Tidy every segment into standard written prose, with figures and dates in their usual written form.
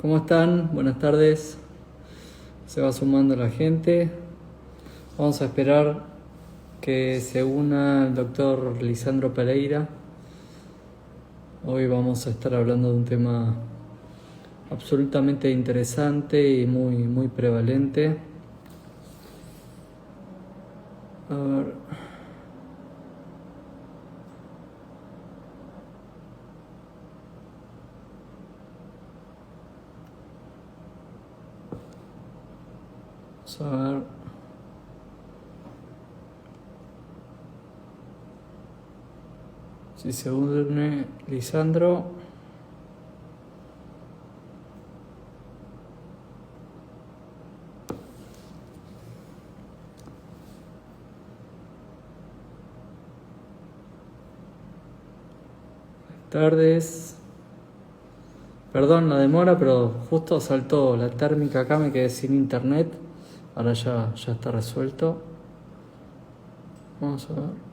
¿Cómo están? Buenas tardes. Se va sumando la gente. Vamos a esperar que se una el doctor Lisandro Pereira. Hoy vamos a estar hablando de un tema absolutamente interesante y muy prevalente. A ver. Vamos a ver. Si se une Lisandro. Tardes. Perdón la demora, pero justo saltó la térmica acá, me quedé sin internet. Ahora ya está resuelto. Vamos a ver.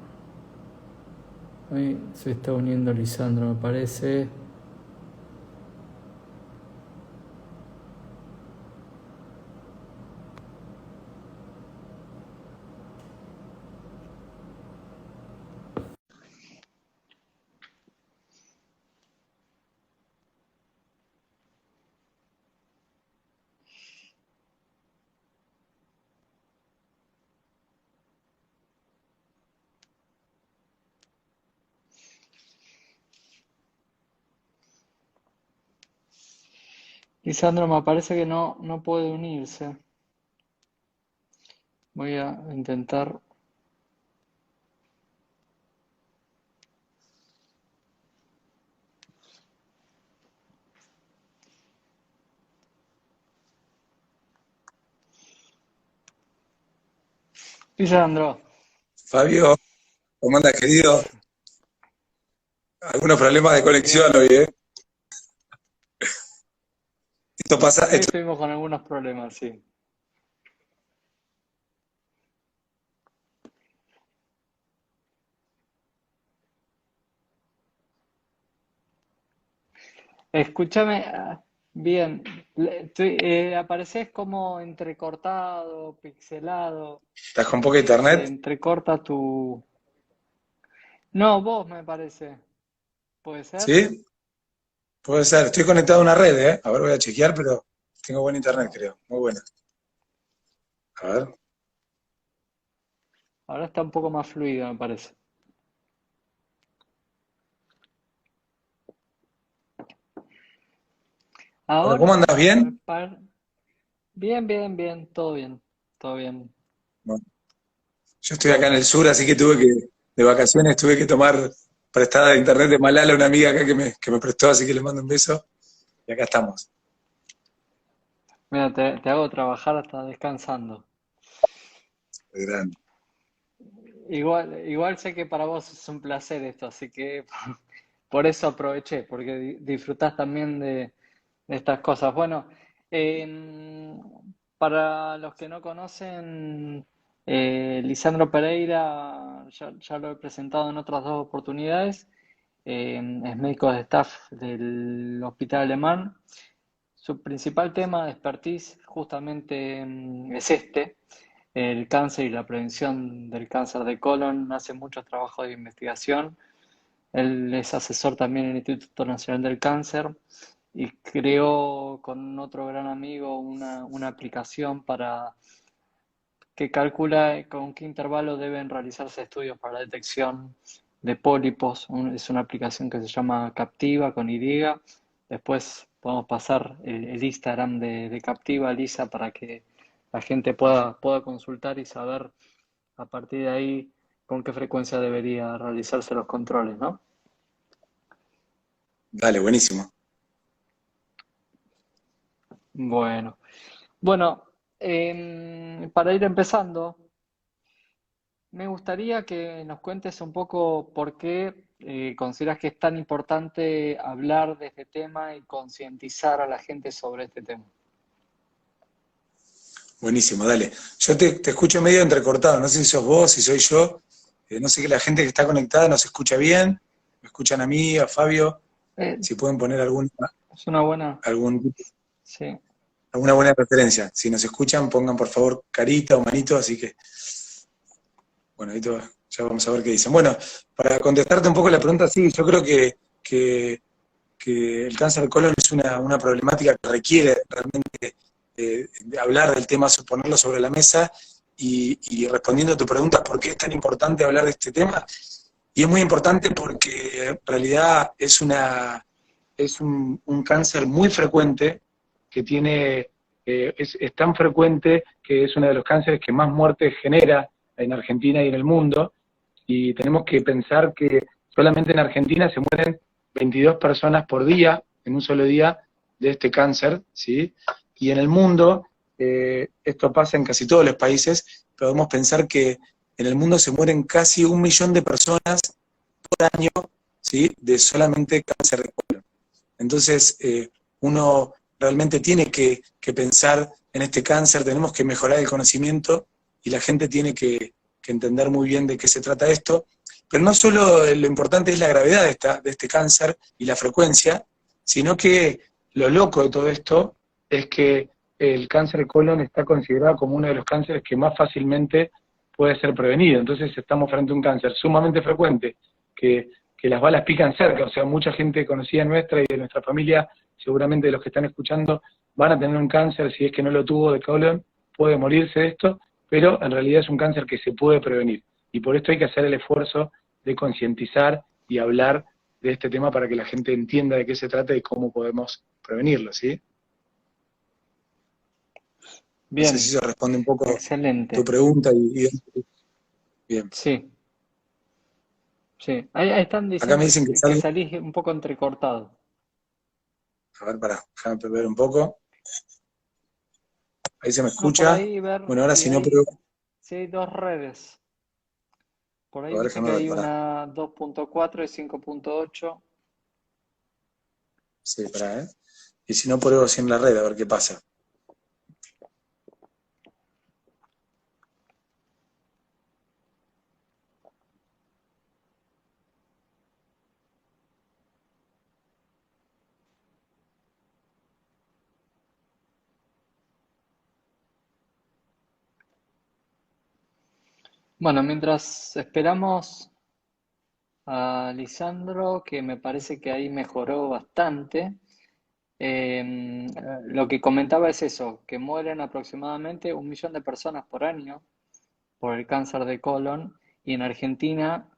Ahí se está uniendo Lisandro, me parece. Lisandro, me parece que no puede unirse. Voy a intentar. Lisandro, Fabio, ¿cómo andas, querido? Algunos problemas de conexión bien. hoy, ¿eh? Esto pasa, Hoy esto, estuvimos con algunos problemas, sí. Escúchame, bien. Apareces como entrecortado, pixelado. estás con poca Se internet, entrecorta tu. No, vos me parece. ¿Puede ser? ¿sí? Puede ser, estoy conectado a una red, ¿eh? A ver, voy a chequear, pero tengo buena internet, creo. Muy buena. A ver. Ahora está un poco más fluido, me parece. Bueno, ¿cómo Ahora, andas? ¿Bien? bien, bien, bien, todo bien, todo bien. Bueno, yo estoy acá en el sur, así que de vacaciones, tuve que tomar prestada de internet de Malala, una amiga acá que me prestó, así que le mando un beso. Y acá estamos. Mira, te hago trabajar hasta descansando. De grande. Igual sé que para vos es un placer esto, así que por eso aproveché, porque disfrutás también de estas cosas. Bueno, em, para los que no conocen, Lisandro Pereira, ya lo he presentado en otras dos oportunidades, es médico de staff del Hospital Alemán. Su principal tema de expertise justamente es este, el cáncer y la prevención del cáncer de colon. Hace muchos trabajos de investigación. Él es asesor también en el Instituto Nacional del Cáncer y creó con otro gran amigo una aplicación que calcula con qué intervalo deben realizarse estudios para la detección de pólipos. Es una aplicación que se llama Captiva con Y. Después podemos pasar el Instagram de Captiva, Lisa, para que la gente pueda consultar y saber a partir de ahí con qué frecuencia debería realizarse los controles, ¿no? Dale, buenísimo. Bueno, bueno, para ir empezando, me gustaría que nos cuentes un poco por qué consideras que es tan importante hablar de este tema y concientizar a la gente sobre este tema. Buenísimo, dale. Yo te escucho medio entrecortado, no sé si sos vos, si soy yo. No sé que la gente que está conectada nos escucha bien, me escuchan a mí, a Fabio, Eh, si pueden poner algún, es una buena, algún. Sí. Alguna buena referencia. Si nos escuchan, pongan por favor carita o manito, así que, bueno, ahí ya vamos a ver qué dicen. Bueno, para contestarte un poco la pregunta, sí, yo creo que el cáncer de colon es una problemática que requiere realmente de hablar del tema, ponerlo sobre la mesa y respondiendo a tu pregunta, ¿por qué es tan importante hablar de este tema? Y es muy importante porque en realidad es un cáncer muy frecuente que es tan frecuente que es uno de los cánceres que más muertes genera en Argentina y en el mundo, y tenemos que pensar que solamente en Argentina se mueren 22 personas por día, en un solo día, de este cáncer, ¿sí? Y en el mundo, esto pasa en casi todos los países, podemos pensar que en el mundo se mueren casi 1 millón de personas por año, ¿sí? De solamente cáncer de colon. Entonces, uno realmente tiene que pensar en este cáncer, tenemos que mejorar el conocimiento y la gente tiene que entender muy bien de qué se trata esto. Pero no solo lo importante es la gravedad de este cáncer y la frecuencia, sino que lo loco de todo esto es que el cáncer de colon está considerado como uno de los cánceres que más fácilmente puede ser prevenido. Entonces estamos frente a un cáncer sumamente frecuente, que las balas pican cerca, o sea, mucha gente conocida nuestra y de nuestra familia, seguramente de los que están escuchando, van a tener un cáncer, si es que no lo tuvo de colon, puede morirse de esto, pero en realidad es un cáncer que se puede prevenir. Y por esto hay que hacer el esfuerzo de concientizar y hablar de este tema para que la gente entienda de qué se trata y cómo podemos prevenirlo, ¿sí? No sé si Bien, se responde un poco tu excelente. pregunta bien. Sí, sí. Ahí están Acá me diciendo dicen que que salga, salís un poco entrecortado. a ver, déjame ver un poco. Ahí se me No, por escucha. ahí ver Bueno, ahora si si no pruebo, si hay dos redes. Por a ahí ver, viste déjame que ver, hay una 2.4 y 5.8. Sí, ¿eh? Y si no pruebo sin la red, a ver qué pasa. Bueno, mientras esperamos a Lisandro, que me parece que ahí mejoró bastante, lo que comentaba es eso, que mueren aproximadamente 1 millón de personas por año por el cáncer de colon y en Argentina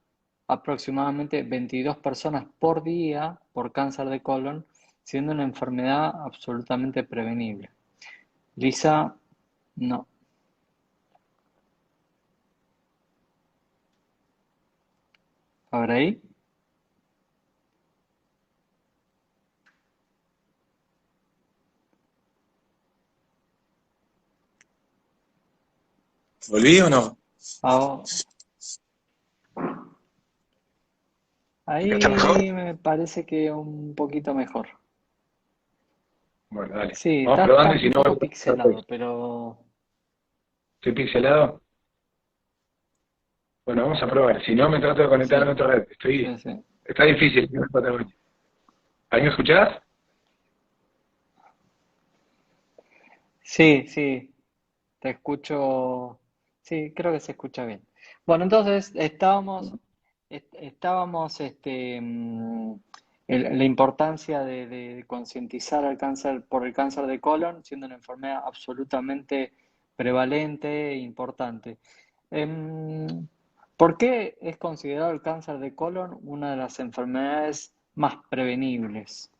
aproximadamente 22 personas por día por cáncer de colon, siendo una enfermedad absolutamente prevenible. Lisa, no. A ver ahí. ¿Volví o no? Ah, ¿Me escuchás mejor? ahí me parece que un poquito mejor. Bueno, dale. Sí, Vamos está probando y si un no, poco pixelado, pero ¿estoy pixelado? Bueno, vamos a probar. Si no, me trato de conectar en sí, otra red. sí, sí. Está difícil. ¿Ahí me escuchás? Sí, sí, te escucho. Sí, creo que se escucha bien. Bueno, entonces estábamos la importancia de concientizar al cáncer por el cáncer de colon, siendo una enfermedad absolutamente prevalente e importante. Em, ¿Por qué es considerado el cáncer de colon una de las enfermedades más prevenibles?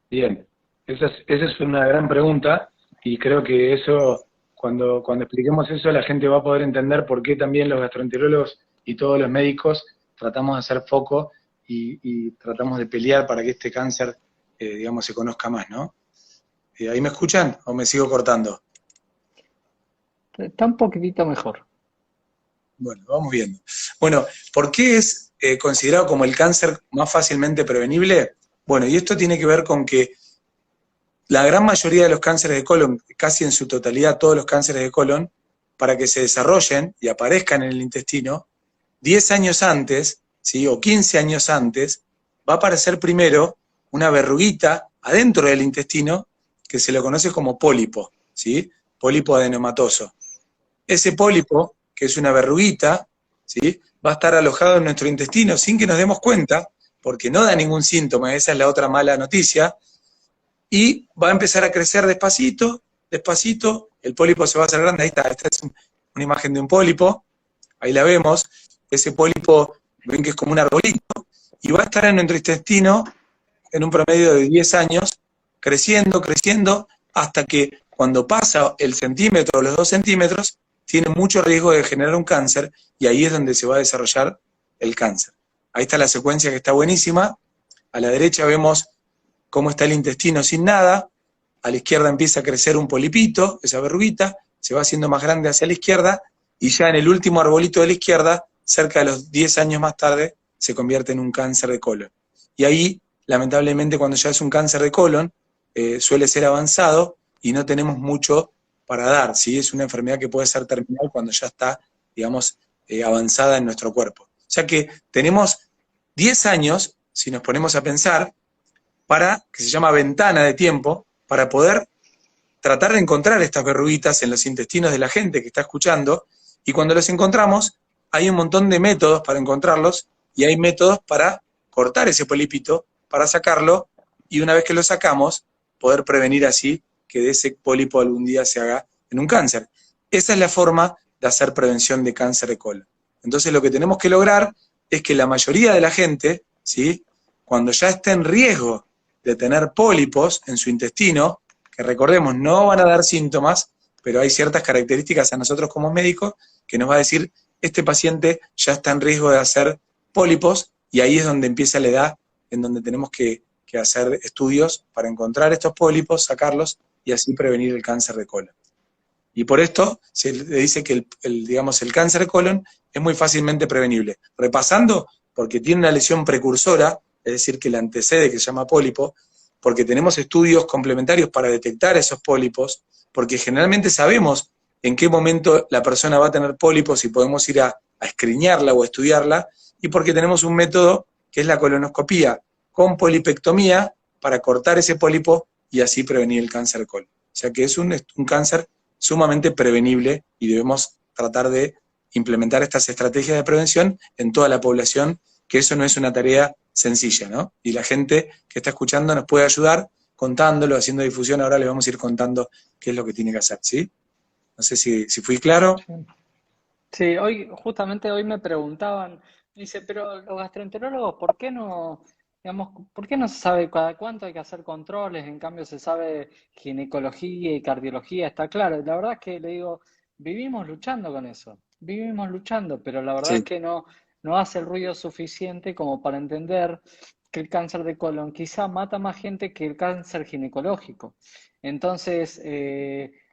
Bien. Esa es una gran pregunta y creo que eso, cuando expliquemos eso, la gente va a poder entender por qué también los gastroenterólogos y todos los médicos tratamos de hacer foco y tratamos de pelear para que este cáncer, digamos, se conozca más, ¿no? ¿Ahí me escuchan o me sigo cortando? Está un poquitito mejor. Bueno, vamos viendo. Bueno, ¿por qué es considerado como el cáncer más fácilmente prevenible? Bueno, y esto tiene que ver con que la gran mayoría de los cánceres de colon, casi en su totalidad todos los cánceres de colon, para que se desarrollen y aparezcan en el intestino, 10 años antes, ¿sí? O 15 años antes, va a aparecer primero una verruguita adentro del intestino que se lo conoce como pólipo, ¿sí? Pólipo adenomatoso. Ese pólipo, que es una verruguita, ¿sí? Va a estar alojado en nuestro intestino sin que nos demos cuenta, porque no da ningún síntoma, esa es la otra mala noticia, y va a empezar a crecer despacito, despacito, el pólipo se va a hacer grande, ahí está, esta es una imagen de un pólipo, ahí la vemos, ese pólipo, ven que es como un arbolito, y va a estar en nuestro intestino en un promedio de 10 años, creciendo, creciendo, hasta que cuando pasa el centímetro o los 2 centímetros, tiene mucho riesgo de generar un cáncer, y ahí es donde se va a desarrollar el cáncer. Ahí está la secuencia que está buenísima, a la derecha vemos cómo está el intestino sin nada, a la izquierda empieza a crecer un polipito, esa verruguita, se va haciendo más grande hacia la izquierda, y ya en el último arbolito de la izquierda, cerca de los 10 años más tarde, se convierte en un cáncer de colon. Y ahí, lamentablemente, cuando ya es un cáncer de colon, suele ser avanzado y no tenemos mucho para dar, ¿sí? Es una enfermedad que puede ser terminal cuando ya está, digamos, avanzada en nuestro cuerpo. O sea que tenemos 10 años, si nos ponemos a pensar, para, que se llama ventana de tiempo, para poder tratar de encontrar estas verruguitas en los intestinos de la gente que está escuchando, y cuando los encontramos, hay un montón de métodos para encontrarlos, y hay métodos para cortar ese polipito, para sacarlo, y una vez que lo sacamos, poder prevenir así que de ese pólipo algún día se haga en un cáncer. Esa es la forma de hacer prevención de cáncer de colon. Entonces lo que tenemos que lograr es que la mayoría de la gente, ¿sí?, cuando ya está en riesgo de tener pólipos en su intestino, que recordemos, no van a dar síntomas, pero hay ciertas características a nosotros como médicos que nos va a decir, este paciente ya está en riesgo de hacer pólipos, y ahí es donde empieza la edad en donde tenemos que hacer estudios para encontrar estos pólipos, sacarlos y así prevenir el cáncer de colon. Y por esto se le dice que digamos, el cáncer de colon es muy fácilmente prevenible. Repasando, porque tiene una lesión precursora, es decir, que le antecede, que se llama pólipo, porque tenemos estudios complementarios para detectar esos pólipos, porque generalmente sabemos en qué momento la persona va a tener pólipos y podemos ir a escriñarla o a estudiarla, y porque tenemos un método que es la colonoscopía con polipectomía para cortar ese pólipo y así prevenir el cáncer de colon. O sea que es un cáncer sumamente prevenible y debemos tratar de implementar estas estrategias de prevención en toda la población, que eso no es una tarea sencilla, ¿no? Y la gente que está escuchando nos puede ayudar contándolo, haciendo difusión. Ahora les vamos a ir contando qué es lo que tiene que hacer, ¿sí? No sé si fui claro. Sí. Sí, justamente hoy me preguntaban, dice, pero los gastroenterólogos, ¿por qué no, digamos, por qué no se sabe cada cuánto hay que hacer controles? En cambio se sabe ginecología y cardiología, está claro. La verdad es que le digo, vivimos luchando con eso, vivimos luchando, pero la verdad es Sí, que no hace el ruido suficiente como para entender que el cáncer de colon quizá mata más gente que el cáncer ginecológico. Entonces,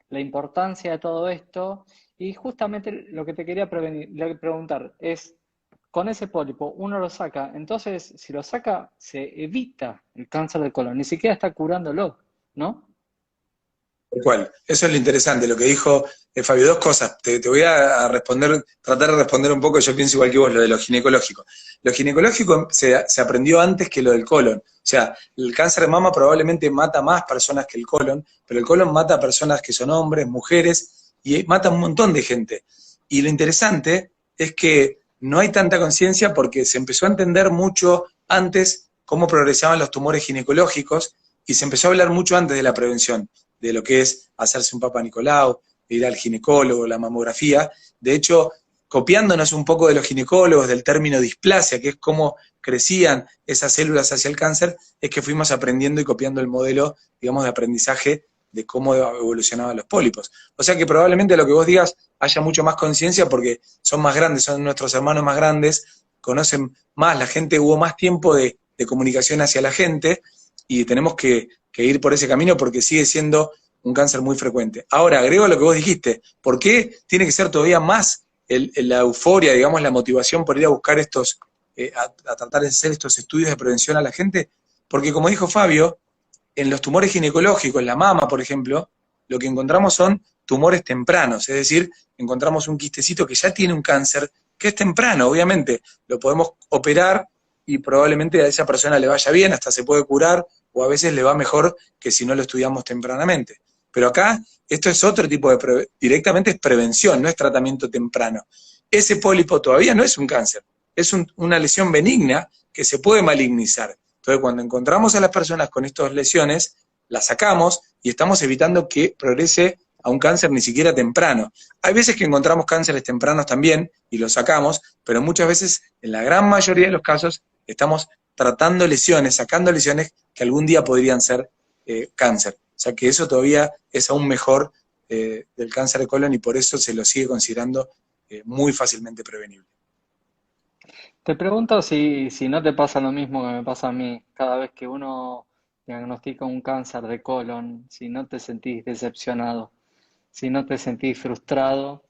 la importancia de todo esto. Y justamente lo que te quería preguntar es, con ese pólipo uno lo saca, entonces si lo saca se evita el cáncer de colon, ni siquiera está curándolo, ¿no? tal cual. Eso es lo interesante, lo que dijo Fabio. Dos cosas. Te voy a responder, tratar de responder un poco, yo pienso igual que vos, lo de lo ginecológico. Lo ginecológico se aprendió antes que lo del colon. O sea, el cáncer de mama probablemente mata más personas que el colon, pero el colon mata a personas que son hombres, mujeres, y mata a un montón de gente. Y lo interesante es que no hay tanta conciencia porque se empezó a entender mucho antes cómo progresaban los tumores ginecológicos y se empezó a hablar mucho antes de la prevención, de lo que es hacerse un Papa Nicolau, ir al ginecólogo, la mamografía. De hecho, copiándonos un poco de los ginecólogos, del término displasia, que es cómo crecían esas células hacia el cáncer, es que fuimos aprendiendo y copiando el modelo, digamos, de aprendizaje de cómo evolucionaban los pólipos. O sea que probablemente lo que vos digas haya mucho más conciencia porque son más grandes, son nuestros hermanos más grandes, conocen más, la gente, hubo más tiempo de comunicación hacia la gente y tenemos que ir por ese camino porque sigue siendo un cáncer muy frecuente. Ahora, agrego a lo que vos dijiste, ¿por qué tiene que ser todavía más la euforia, digamos, la motivación por ir a buscar estos, a tratar de hacer estos estudios de prevención a la gente? Porque como dijo Fabio, en los tumores ginecológicos, en la mama, por ejemplo, lo que encontramos son tumores tempranos, es decir, encontramos un quistecito que ya tiene un cáncer, que es temprano, obviamente, lo podemos operar y probablemente a esa persona le vaya bien, hasta se puede curar o a veces le va mejor que si no lo estudiamos tempranamente. Pero acá, esto es otro tipo de, directamente es prevención, no es tratamiento temprano. Ese pólipo todavía no es un cáncer, es una lesión benigna que se puede malignizar. Entonces, cuando encontramos a las personas con estas lesiones, las sacamos y estamos evitando que progrese a un cáncer ni siquiera temprano. Hay veces que encontramos cánceres tempranos también y los sacamos, pero muchas veces, en la gran mayoría de los casos, estamos tratando lesiones, sacando lesiones que algún día podrían ser cáncer. O sea que eso todavía es aún mejor del cáncer de colon y por eso se lo sigue considerando muy fácilmente prevenible. Te pregunto si no te pasa lo mismo que me pasa a mí. Cada vez que uno diagnostica un cáncer de colon, si no te sentís decepcionado, si no te sentís frustrado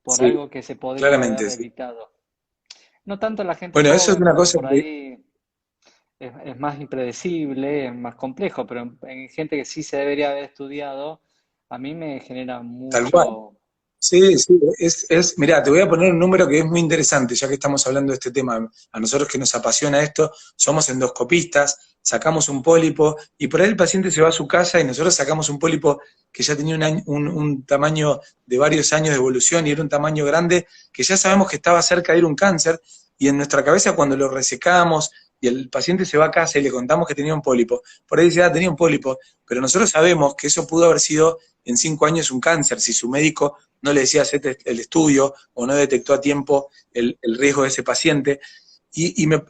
por Sí, algo que se podría claramente, haber sí. evitado. No tanto la gente Bueno, eso es joven, una porque cosa por que, ahí es más impredecible, es más complejo, pero en gente que sí se debería haber estudiado, a mí me genera tal cual. mucho. Sí, sí, mirá, te voy a poner un número que es muy interesante, ya que estamos hablando de este tema. A nosotros que nos apasiona esto, somos endoscopistas, sacamos un pólipo, y por ahí el paciente se va a su casa y nosotros sacamos un pólipo que ya tenía un tamaño de varios años de evolución y era un tamaño grande, que ya sabemos que estaba cerca de ir un cáncer, y en nuestra cabeza cuando lo resecamos y el paciente se va a casa y le contamos que tenía un pólipo, por ahí dice, ah, tenía un pólipo, pero nosotros sabemos que eso pudo haber sido en 5 años un cáncer, si su médico no le decía hacer el estudio o no detectó a tiempo el riesgo de ese paciente.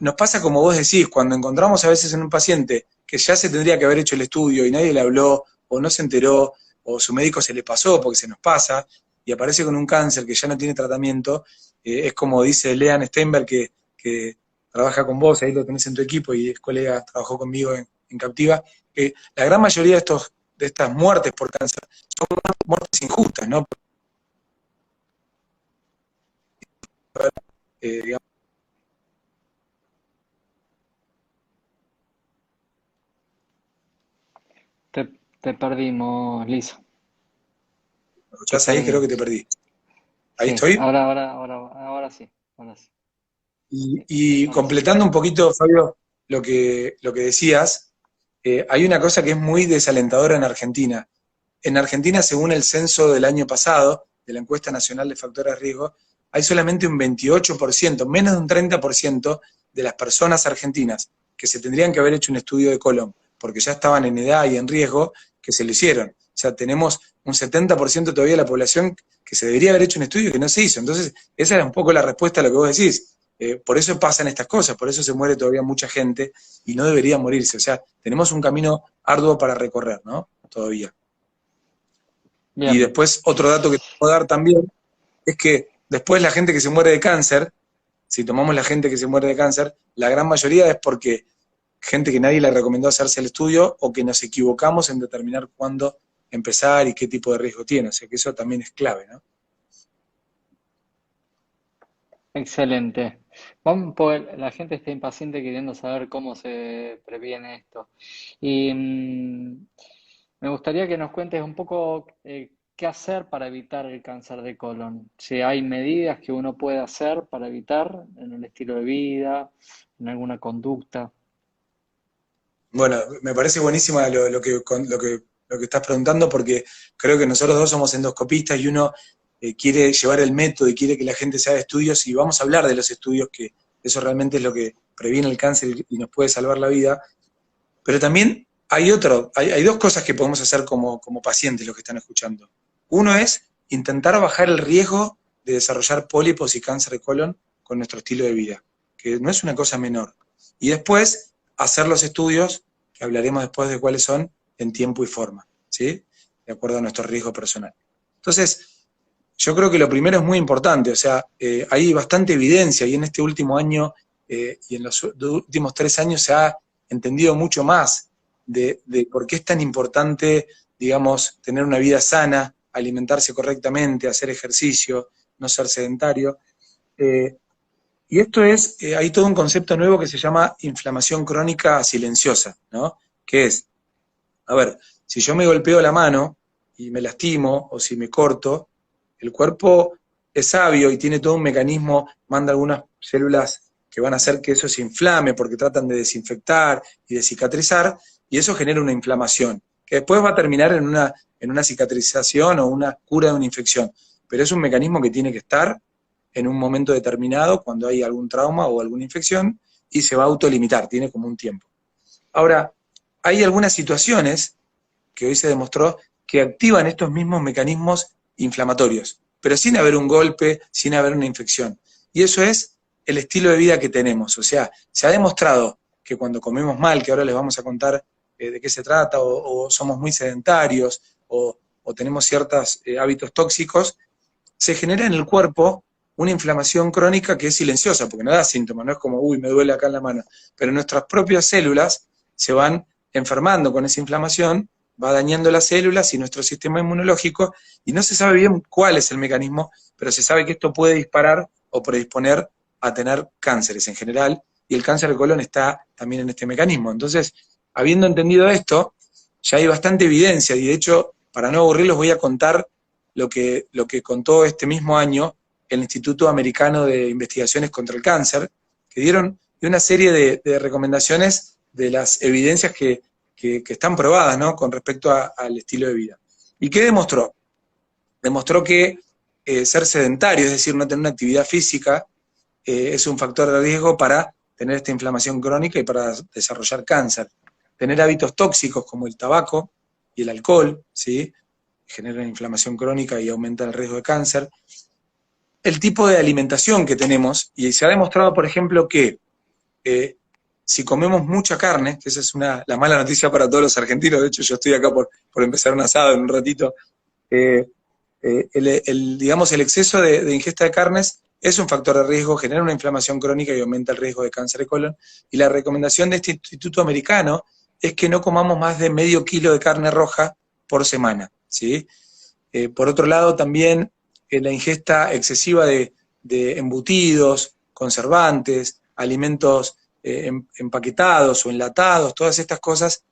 Nos pasa como vos decís, cuando encontramos a veces en un paciente que ya se tendría que haber hecho el estudio y nadie le habló o no se enteró o su médico se le pasó porque se nos pasa y aparece con un cáncer que ya no tiene tratamiento, es como dice Leanne Steinberg que trabaja con vos, ahí lo tenés en tu equipo y es colega, trabajó conmigo en Captiva, que la gran mayoría de estas muertes por cáncer son muertes injustas, ¿no? Digamos, Te perdimos, Lizo, te ¿escuchás ahí? Creo que te perdimos. perdí. Ahí Sí, estoy. ahora sí, ahora sí. Y Ahora sí. completando un poquito, Fabio, lo que decías, hay una cosa que es muy desalentadora en Argentina. En Argentina, según el censo del año pasado, de la encuesta nacional de factores de riesgo, hay solamente un 28%, menos de un 30% de las personas argentinas que se tendrían que haber hecho un estudio de colon, porque ya estaban en edad y en riesgo, que se lo hicieron. O sea, tenemos un 70% todavía de la población que se debería haber hecho un estudio y que no se hizo. Entonces, esa era un poco la respuesta a lo que vos decís. Por eso pasan estas cosas, por eso se muere todavía mucha gente y no debería morirse. O sea, tenemos un camino arduo para recorrer, ¿no? Todavía. Y Bien, después, otro dato que te puedo dar también es que después la gente que se muere de cáncer, si tomamos la gente que se muere de cáncer, la gran mayoría es porque gente que nadie le recomendó hacerse el estudio o que nos equivocamos en determinar cuándo empezar y qué tipo de riesgo tiene. O sea que eso también es clave, ¿no? excelente. Vamos, porque la gente está impaciente queriendo saber cómo se previene esto. Y me gustaría que nos cuentes un poco qué hacer para evitar el cáncer de colon. Si hay medidas que uno puede hacer para evitar en el estilo de vida, en alguna conducta. Bueno, me parece buenísima lo que estás preguntando porque creo que nosotros dos somos endoscopistas y uno quiere llevar el método y quiere que la gente se haga estudios y vamos a hablar de los estudios, que eso realmente es lo que previene el cáncer y nos puede salvar la vida. Pero también hay dos cosas que podemos hacer como pacientes, los que están escuchando. Uno es intentar bajar el riesgo de desarrollar pólipos y cáncer de colon con nuestro estilo de vida, que no es una cosa menor. Y después hacer los estudios, que hablaremos después de cuáles son, en tiempo y forma, ¿sí? De acuerdo a nuestro riesgo personal. Entonces, yo creo que lo primero es muy importante, o sea, hay bastante evidencia y en este último año y en los últimos 3 años se ha entendido mucho más de por qué es tan importante, digamos, tener una vida sana, alimentarse correctamente, hacer ejercicio, no ser sedentario. Eh, y esto hay todo un concepto nuevo que se llama inflamación crónica silenciosa, ¿no? Que es, a ver, si yo me golpeo la mano y me lastimo, o si me corto, el cuerpo es sabio y tiene todo un mecanismo, manda algunas células que van a hacer que eso se inflame porque tratan de desinfectar y de cicatrizar, y eso genera una inflamación, que después va a terminar en una cicatrización o una cura de una infección. Pero es un mecanismo que tiene que estar en un momento determinado, cuando hay algún trauma o alguna infección, y se va a autolimitar, tiene como un tiempo. Ahora, hay algunas situaciones que hoy se demostró que activan estos mismos mecanismos inflamatorios, pero sin haber un golpe, sin haber una infección. Y eso es el estilo de vida que tenemos. O sea, se ha demostrado que cuando comemos mal, que ahora les vamos a contar de qué se trata, o somos muy sedentarios, o tenemos ciertos hábitos tóxicos, se genera en el cuerpo una inflamación crónica que es silenciosa, porque no da síntomas, no es como, uy, me duele acá en la mano, pero nuestras propias células se van enfermando con esa inflamación, va dañando las células y nuestro sistema inmunológico, y no se sabe bien cuál es el mecanismo, pero se sabe que esto puede disparar o predisponer a tener cánceres en general, y el cáncer de colon está también en este mecanismo. Entonces, habiendo entendido esto, ya hay bastante evidencia, y de hecho, para no aburrirlos, voy a contar lo que contó este mismo año el Instituto Americano de Investigaciones contra el Cáncer, que dieron una serie de recomendaciones de las evidencias que están probadas, ¿no?, con respecto al estilo de vida. ¿Y qué demostró? Demostró que ser sedentario, es decir, no tener una actividad física, es un factor de riesgo para tener esta inflamación crónica y para desarrollar cáncer. Tener hábitos tóxicos como el tabaco y el alcohol, ¿sí?, generan inflamación crónica y aumenta el riesgo de cáncer. El tipo de alimentación que tenemos, y se ha demostrado, por ejemplo, que si comemos mucha carne, que esa es la mala noticia para todos los argentinos, de hecho yo estoy acá por empezar un asado en un ratito, eh, digamos, el exceso de ingesta de carnes es un factor de riesgo, genera una inflamación crónica y aumenta el riesgo de cáncer de colon. Y la recomendación de este instituto americano es que no comamos más de medio kilo de carne roja por semana, ¿sí? Por otro lado, también la ingesta excesiva de embutidos, conservantes, alimentos empaquetados o enlatados, todas estas cosas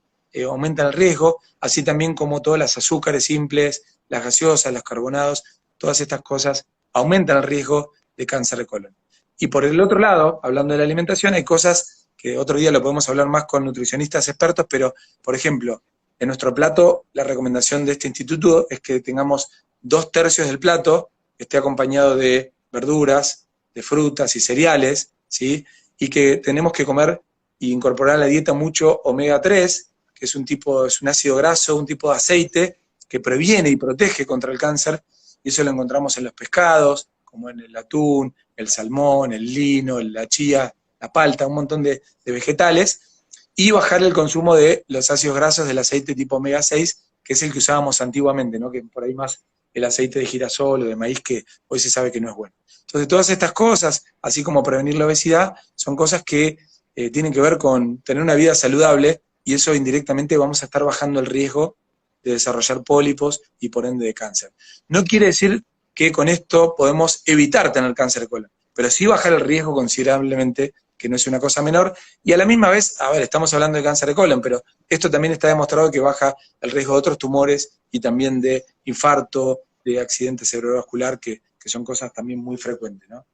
aumentan el riesgo, así también como todas las azúcares simples, las gaseosas, los carbonados, todas estas cosas aumentan el riesgo de cáncer de colon. Y por el otro lado, hablando de la alimentación, hay cosas que otro día lo podemos hablar más con nutricionistas expertos, pero, por ejemplo, en nuestro plato, la recomendación de este instituto es que tengamos 2/3 del plato que esté acompañado de verduras, de frutas y cereales, ¿sí? Y que tenemos que comer e incorporar a la dieta mucho omega 3, que es es un ácido graso, un tipo de aceite que previene y protege contra el cáncer, y eso lo encontramos en los pescados, como en el atún, el salmón, el lino, la chía, la palta, un montón de vegetales, y bajar el consumo de los ácidos grasos del aceite tipo omega 6, que es el que usábamos antiguamente, ¿no?, que por ahí más el aceite de girasol o de maíz, que hoy se sabe que no es bueno. Entonces, todas estas cosas, así como prevenir la obesidad, son cosas que tienen que ver con tener una vida saludable, y eso indirectamente vamos a estar bajando el riesgo de desarrollar pólipos y por ende de cáncer. No quiere decir que con esto podemos evitar tener cáncer de colon, pero sí bajar el riesgo considerablemente, que no es una cosa menor, y a la misma vez, a ver, estamos hablando de cáncer de colon, pero esto también está demostrado que baja el riesgo de otros tumores y también de infarto, de accidente cerebrovascular, que son cosas también muy frecuentes, ¿no?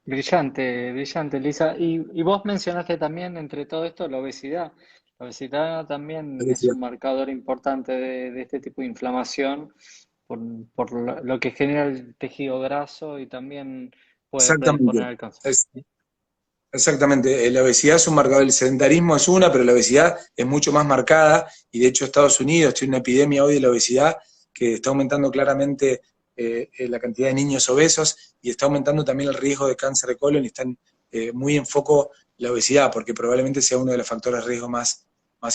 Brillante, brillante, Lisa. Y vos mencionaste también, entre todo esto, la obesidad. La obesidad también es un marcador importante de este tipo de inflamación por, por lo que genera el tejido graso y también puede predisponer Exactamente. al cáncer. Exactamente, la obesidad es un marcador, el sedentarismo es una, pero la obesidad es mucho más marcada, y de hecho Estados Unidos tiene una epidemia hoy de la obesidad que está aumentando claramente la cantidad de niños obesos, y está aumentando también el riesgo de cáncer de colon, y están muy en foco la obesidad, porque probablemente sea uno de los factores de riesgo más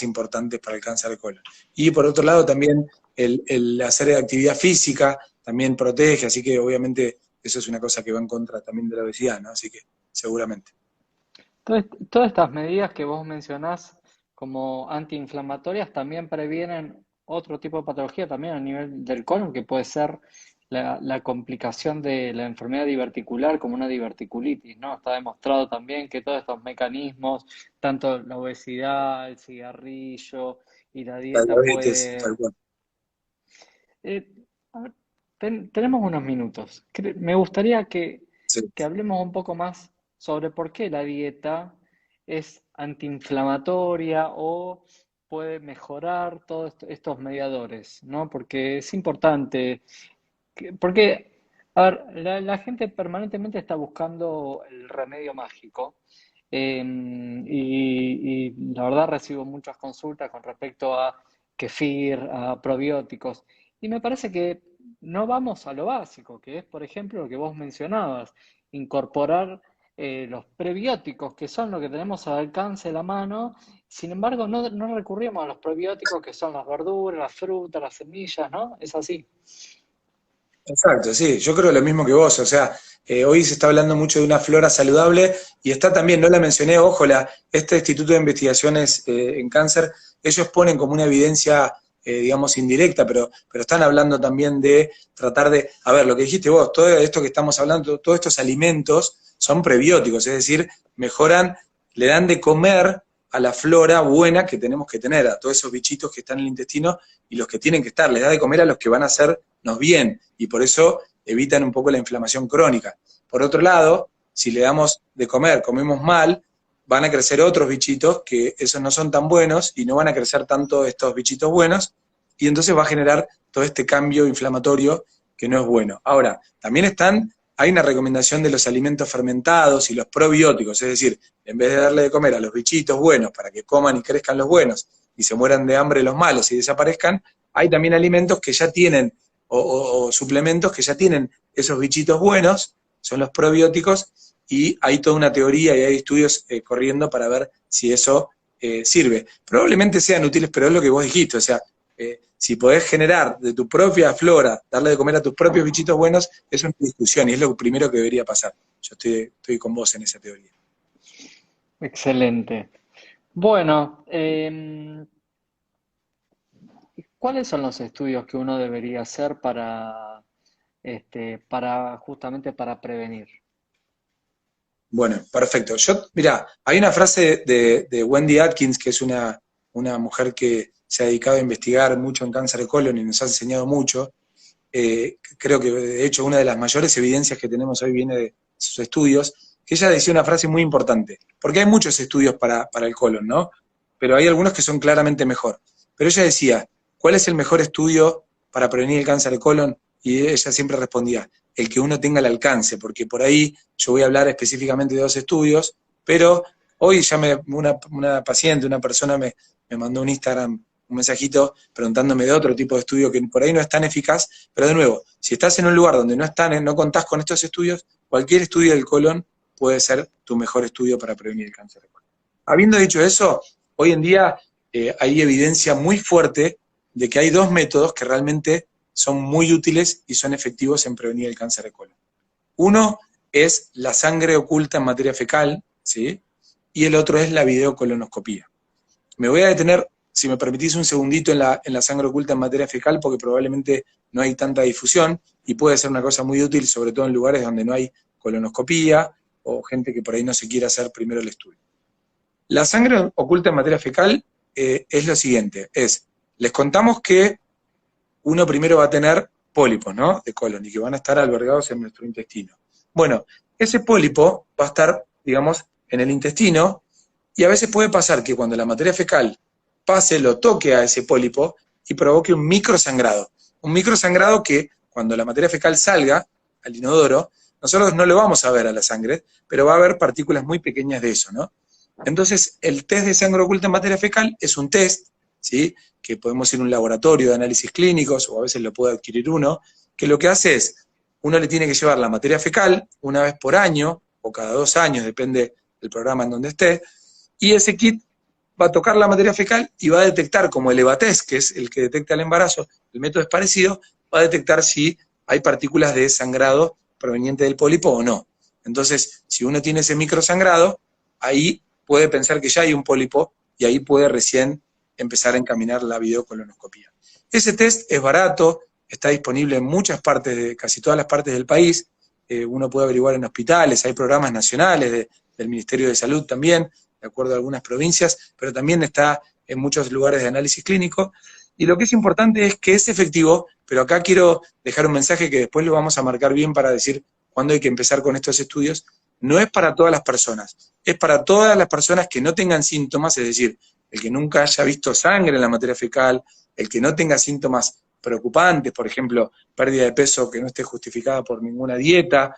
importantes para el cáncer de colon. Y por otro lado también el hacer actividad física también protege, así que obviamente eso es una cosa que va en contra también de la obesidad, ¿no? Así que seguramente. Todas estas medidas que vos mencionás como antiinflamatorias también previenen otro tipo de patología también a nivel del colon, que puede ser la complicación de la enfermedad diverticular como una diverticulitis, ¿no? Está demostrado también que todos estos mecanismos, tanto la obesidad, el cigarrillo y la La dieta diabetes, puede... tal cual. Eh, a ver, tenemos unos minutos. Me gustaría Sí. que hablemos un poco más sobre por qué la dieta es antiinflamatoria o puede mejorar todos estos mediadores, ¿no? Porque es importante, porque, a ver, la gente permanentemente está buscando el remedio mágico. Y la verdad recibo muchas consultas con respecto a kefir, a probióticos, y me parece que no vamos a lo básico, que es, por ejemplo, lo que vos mencionabas, incorporar los prebióticos, que son lo que tenemos al alcance de la mano. Sin embargo, no recurrimos a los probióticos, que son las verduras, las frutas, las semillas, ¿no? Es así. Exacto, sí, yo creo lo mismo que vos, o sea, hoy se está hablando mucho de una flora saludable y está también, no la mencioné, ojo, este Instituto de Investigaciones en Cáncer, ellos ponen como una evidencia, digamos, indirecta, pero están hablando también de tratar de, a ver, lo que dijiste vos, todo esto que estamos hablando, todos estos alimentos son prebióticos, es decir, mejoran, le dan de comer a la flora buena que tenemos que tener, a todos esos bichitos que están en el intestino y los que tienen que estar, les da de comer a los que van a hacernos bien, y por eso evitan un poco la inflamación crónica. Por otro lado, si le damos de comer, comemos mal, van a crecer otros bichitos que esos no son tan buenos y no van a crecer tanto estos bichitos buenos, y entonces va a generar todo este cambio inflamatorio que no es bueno. Ahora, también hay una recomendación de los alimentos fermentados y los probióticos, es decir, en vez de darle de comer a los bichitos buenos para que coman y crezcan los buenos y se mueran de hambre los malos y desaparezcan, hay también alimentos que ya tienen o suplementos que ya tienen esos bichitos buenos, son los probióticos, y hay toda una teoría y hay estudios corriendo para ver si eso sirve. Probablemente sean útiles, pero es lo que vos dijiste, o sea, si podés generar de tu propia flora, darle de comer a tus propios bichitos buenos, es una discusión y es lo primero que debería pasar. Yo estoy con vos en esa teoría. Excelente. Bueno, ¿cuáles son los estudios que uno debería hacer para justamente para prevenir? Bueno, perfecto. Mirá, hay una frase de Wendy Atkins, que es una mujer que se ha dedicado a investigar mucho en cáncer de colon y nos ha enseñado mucho. Creo que de hecho una de las mayores evidencias que tenemos hoy viene de sus estudios, que ella decía una frase muy importante, porque hay muchos estudios para el colon, ¿no? Pero hay algunos que son claramente mejor. Pero ella decía, ¿cuál es el mejor estudio para prevenir el cáncer de colon? Y ella siempre respondía, el que uno tenga al alcance, porque por ahí yo voy a hablar específicamente de 2 estudios, pero hoy ya una paciente, una persona me mandó un Instagram, un mensajito preguntándome de otro tipo de estudio que por ahí no es tan eficaz, pero de nuevo, si estás en un lugar donde no contás con estos estudios, cualquier estudio del colon puede ser tu mejor estudio para prevenir el cáncer de colon. Habiendo dicho eso, hoy en día hay evidencia muy fuerte de que hay 2 métodos que realmente son muy útiles y son efectivos en prevenir el cáncer de colon. Uno es la sangre oculta en materia fecal, ¿sí? Y el otro es la videocolonoscopía. Me voy a detener, si me permitís, un segundito en la sangre oculta en materia fecal, porque probablemente no hay tanta difusión y puede ser una cosa muy útil, sobre todo en lugares donde no hay colonoscopía o gente que por ahí no se quiere hacer primero el estudio. La sangre oculta en materia fecal es lo siguiente, les contamos que uno primero va a tener pólipos, ¿no? De colon, y que van a estar albergados en nuestro intestino. Bueno, ese pólipo va a estar, digamos, en el intestino, y a veces puede pasar que cuando la materia fecal pase, lo toque a ese pólipo y provoque un microsangrado. Un microsangrado que cuando la materia fecal salga al inodoro, nosotros no lo vamos a ver a la sangre, pero va a haber partículas muy pequeñas de eso, ¿no? Entonces, el test de sangre oculta en materia fecal es un test, ¿sí? Que podemos ir a un laboratorio de análisis clínicos, o a veces lo puede adquirir uno, que lo que hace es, uno le tiene que llevar la materia fecal una vez por año, o cada 2 años, depende del programa en donde esté, y ese kit va a tocar la materia fecal y va a detectar, como el EVA-test, que es el que detecta el embarazo, el método es parecido, va a detectar si hay partículas de sangrado proveniente del pólipo o no. Entonces, si uno tiene ese microsangrado, ahí puede pensar que ya hay un pólipo y ahí puede recién empezar a encaminar la videocolonoscopía. Ese test es barato, está disponible en muchas partes, casi todas las partes del país, uno puede averiguar en hospitales, hay programas nacionales del Ministerio de Salud también, de acuerdo a algunas provincias, pero también está en muchos lugares de análisis clínico, y lo que es importante es que es efectivo, pero acá quiero dejar un mensaje que después lo vamos a marcar bien para decir cuándo hay que empezar con estos estudios, no es para todas las personas, es para todas las personas que no tengan síntomas, es decir, el que nunca haya visto sangre en la materia fecal, el que no tenga síntomas preocupantes, por ejemplo, pérdida de peso que no esté justificada por ninguna dieta,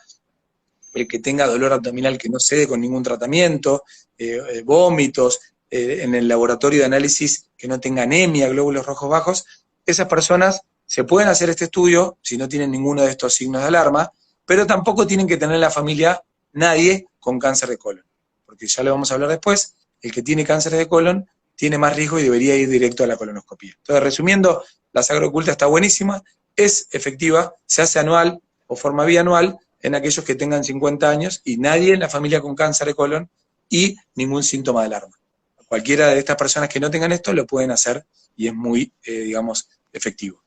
el que tenga dolor abdominal que no cede con ningún tratamiento, vómitos, en el laboratorio de análisis que no tenga anemia, glóbulos rojos bajos, esas personas se pueden hacer este estudio si no tienen ninguno de estos signos de alarma, pero tampoco tienen que tener en la familia nadie con cáncer de colon, porque ya lo vamos a hablar después, el que tiene cáncer de colon tiene más riesgo y debería ir directo a la colonoscopia. Entonces, resumiendo, la sangre oculta está buenísima, es efectiva, se hace anual o forma bianual en aquellos que tengan 50 años y nadie en la familia con cáncer de colon y ningún síntoma de alarma. Cualquiera de estas personas que no tengan esto lo pueden hacer y es muy, digamos, efectivo.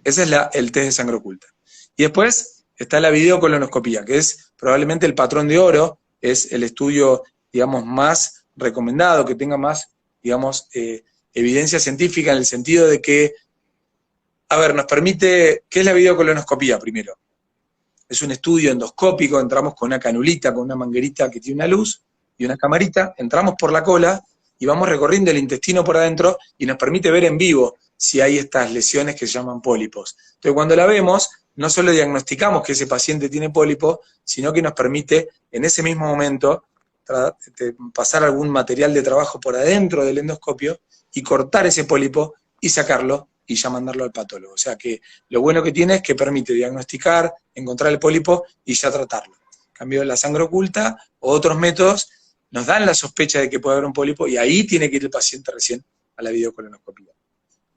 Ese es el test de sangre oculta. Y después está la videocolonoscopía, que es probablemente el patrón de oro, es el estudio, digamos, más recomendado, que tenga más, digamos, evidencia científica en el sentido de que, a ver, nos permite, ¿qué es la videocolonoscopía primero? Es un estudio endoscópico, entramos con una canulita, con una manguerita que tiene una luz y una camarita, entramos por la cola y vamos recorriendo el intestino por adentro y nos permite ver en vivo si hay estas lesiones que se llaman pólipos. Entonces, cuando la vemos, no solo diagnosticamos que ese paciente tiene pólipo, sino que nos permite en ese mismo momento pasar algún material de trabajo por adentro del endoscopio y cortar ese pólipo y sacarlo y ya mandarlo al patólogo. O sea que lo bueno que tiene es que permite diagnosticar, encontrar el pólipo y ya tratarlo. En cambio, la sangre oculta o otros métodos nos dan la sospecha de que puede haber un pólipo y ahí tiene que ir el paciente recién a la videocolonoscopía.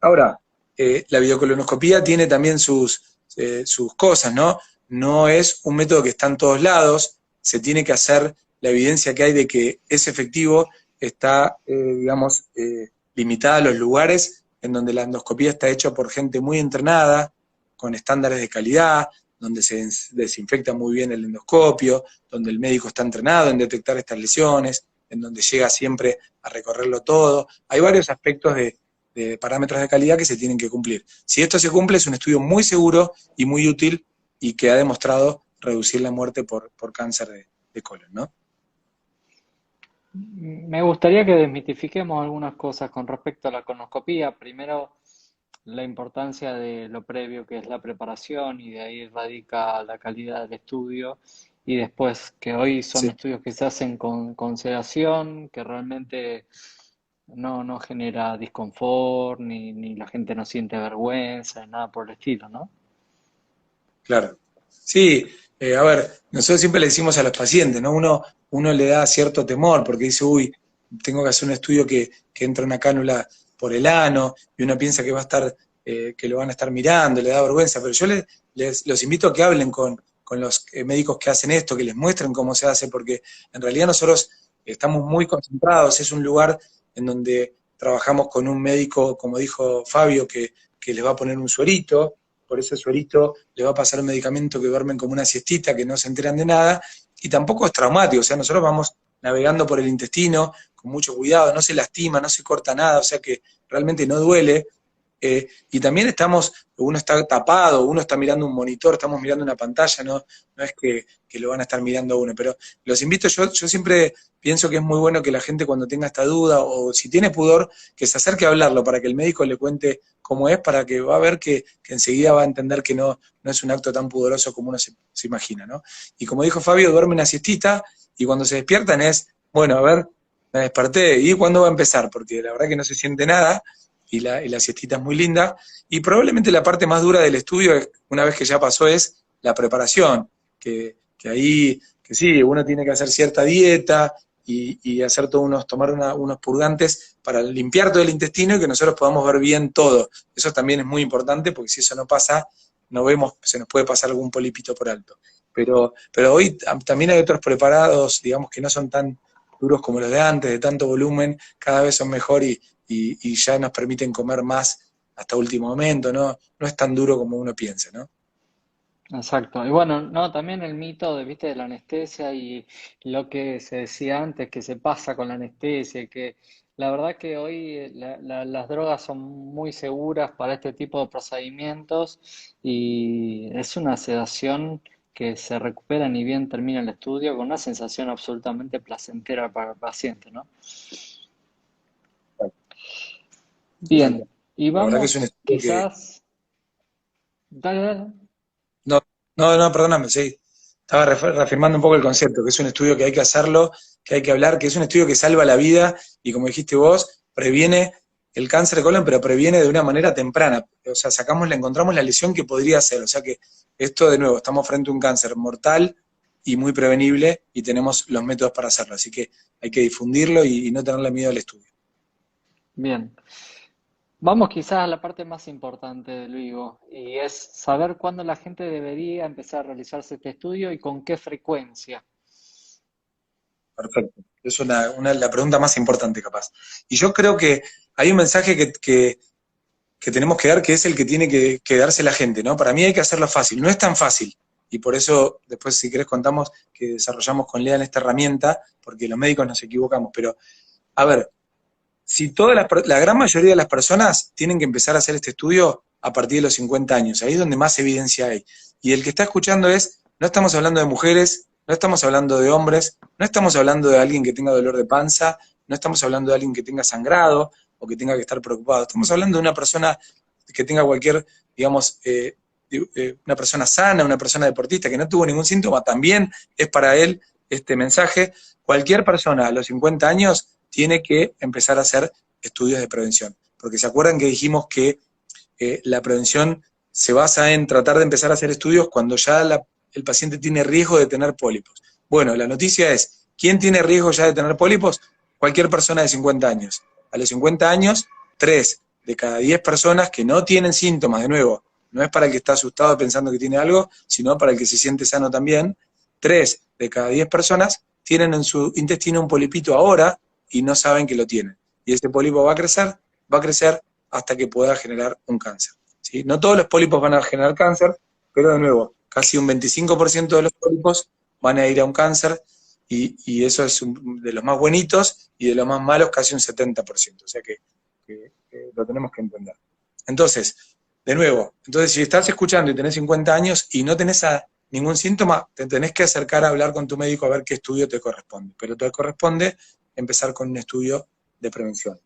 Ahora, la videocolonoscopía tiene también sus cosas, ¿no? No es un método que está en todos lados, se tiene que hacer, la evidencia que hay de que es efectivo está, digamos, limitada a los lugares en donde la endoscopía está hecha por gente muy entrenada, con estándares de calidad, donde se desinfecta muy bien el endoscopio, donde el médico está entrenado en detectar estas lesiones, en donde llega siempre a recorrerlo todo. Hay varios aspectos de parámetros de calidad que se tienen que cumplir. Si esto se cumple, es un estudio muy seguro y muy útil y que ha demostrado reducir la muerte por cáncer de colon, ¿no? Me gustaría que desmitifiquemos algunas cosas con respecto a la colonoscopía. Primero, la importancia de lo previo que es la preparación y de ahí radica la calidad del estudio. Y después que hoy son Sí. estudios que se hacen con sedación, que realmente no genera disconfort, ni la gente no siente vergüenza, ni nada por el estilo, ¿no? Claro. Sí, a ver, nosotros siempre le decimos a los pacientes, ¿no? Uno le da cierto temor porque dice, uy, tengo que hacer un estudio que entra una cánula por el ano y uno piensa que va a estar, que lo van a estar mirando, le da vergüenza, pero yo los invito a que hablen con los médicos que hacen esto, que les muestren cómo se hace, porque en realidad nosotros estamos muy concentrados, es un lugar en donde trabajamos con un médico, como dijo Fabio, que les va a poner un suerito, por ese suerito le va a pasar un medicamento que duermen como una siestita, que no se enteran de nada, y tampoco es traumático, o sea, nosotros vamos navegando por el intestino con mucho cuidado, no se lastima, no se corta nada, o sea que realmente no duele, y también uno está tapado, uno está mirando un monitor, estamos mirando una pantalla, no es que lo van a estar mirando a uno, pero los invito, yo siempre pienso que es muy bueno que la gente cuando tenga esta duda o si tiene pudor, que se acerque a hablarlo para que el médico le cuente cómo es, para que va a ver que enseguida va a entender que no es un acto tan pudoroso como uno se imagina, ¿no? Y como dijo Fabio, duerme una siestita y cuando se despiertan es, bueno, a ver, me desperté, ¿y cuándo va a empezar? Porque la verdad que no se siente nada, y la siestita es muy linda, y probablemente la parte más dura del estudio, una vez que ya pasó, es la preparación, que ahí, que sí, uno tiene que hacer cierta dieta y hacer tomar unos purgantes para limpiar todo el intestino y que nosotros podamos ver bien todo. Eso también es muy importante, porque si eso no pasa, no vemos, se nos puede pasar algún polipito por alto. Pero hoy también hay otros preparados, digamos, que no son tan duros como los de antes, de tanto volumen, cada vez son mejor y ya nos permiten comer más hasta último momento, ¿no? No es tan duro como uno piensa, ¿no? Exacto. Y bueno, no, también el mito de, viste, de la anestesia y lo que se decía antes, que se pasa con la anestesia, que la verdad que hoy las drogas son muy seguras para este tipo de procedimientos y es una sedación que se recuperan y bien termina el estudio con una sensación absolutamente placentera para el paciente, ¿no? Totalmente. Bien, y La verdad que es un vamos estudio que... quizás, dale, dale. No, no, perdóname, sí. Estaba reafirmando un poco el concepto, que es un estudio que hay que hacerlo, que hay que hablar, que es un estudio que salva la vida y como dijiste vos, previene el cáncer de colon, pero previene de una manera temprana. O sea, encontramos la lesión que podría ser. O sea que esto, de nuevo, estamos frente a un cáncer mortal y muy prevenible y tenemos los métodos para hacerlo. Así que hay que difundirlo y no tenerle miedo al estudio. Bien, vamos quizás a la parte más importante, Luigo, y es saber cuándo la gente debería empezar a realizarse este estudio y con qué frecuencia. Perfecto. Es la pregunta más importante, capaz. Y yo creo que hay un mensaje que tenemos que dar, que es el que tiene que darse la gente, ¿no? Para mí hay que hacerlo fácil. No es tan fácil. Y por eso, después, si querés, contamos que desarrollamos con Lean esta herramienta, porque los médicos nos equivocamos. Pero, a ver, si la gran mayoría de las personas tienen que empezar a hacer este estudio a partir de los 50 años, ahí es donde más evidencia hay. Y el que está escuchando no estamos hablando de mujeres, no estamos hablando de hombres, no estamos hablando de alguien que tenga dolor de panza, no estamos hablando de alguien que tenga sangrado o que tenga que estar preocupado. Estamos hablando de una persona que tenga cualquier, digamos, una persona sana, una persona deportista que no tuvo ningún síntoma, también es para él este mensaje. Cualquier persona a los 50 años tiene que empezar a hacer estudios de prevención. Porque se acuerdan que dijimos que la prevención se basa en tratar de empezar a hacer estudios cuando ya el paciente tiene riesgo de tener pólipos. Bueno, la noticia es, ¿quién tiene riesgo ya de tener pólipos? Cualquier persona de 50 años. A los 50 años, 3 de cada 10 personas que no tienen síntomas, de nuevo, no es para el que está asustado pensando que tiene algo, sino para el que se siente sano también, 3 de cada 10 personas tienen en su intestino un polipito ahora y no saben que lo tienen. Y ese pólipo va a crecer hasta que pueda generar un cáncer. ¿Sí? No todos los pólipos van a generar cáncer, pero de nuevo, casi un 25% de los pólipos van a ir a un cáncer y eso es de los más bonitos y de los más malos casi un 70%. O sea que lo tenemos que entender. Entonces, de nuevo, si estás escuchando y tenés 50 años y no tenés ningún síntoma, te tenés que acercar a hablar con tu médico a ver qué estudio te corresponde. Pero te corresponde empezar con un estudio de prevención.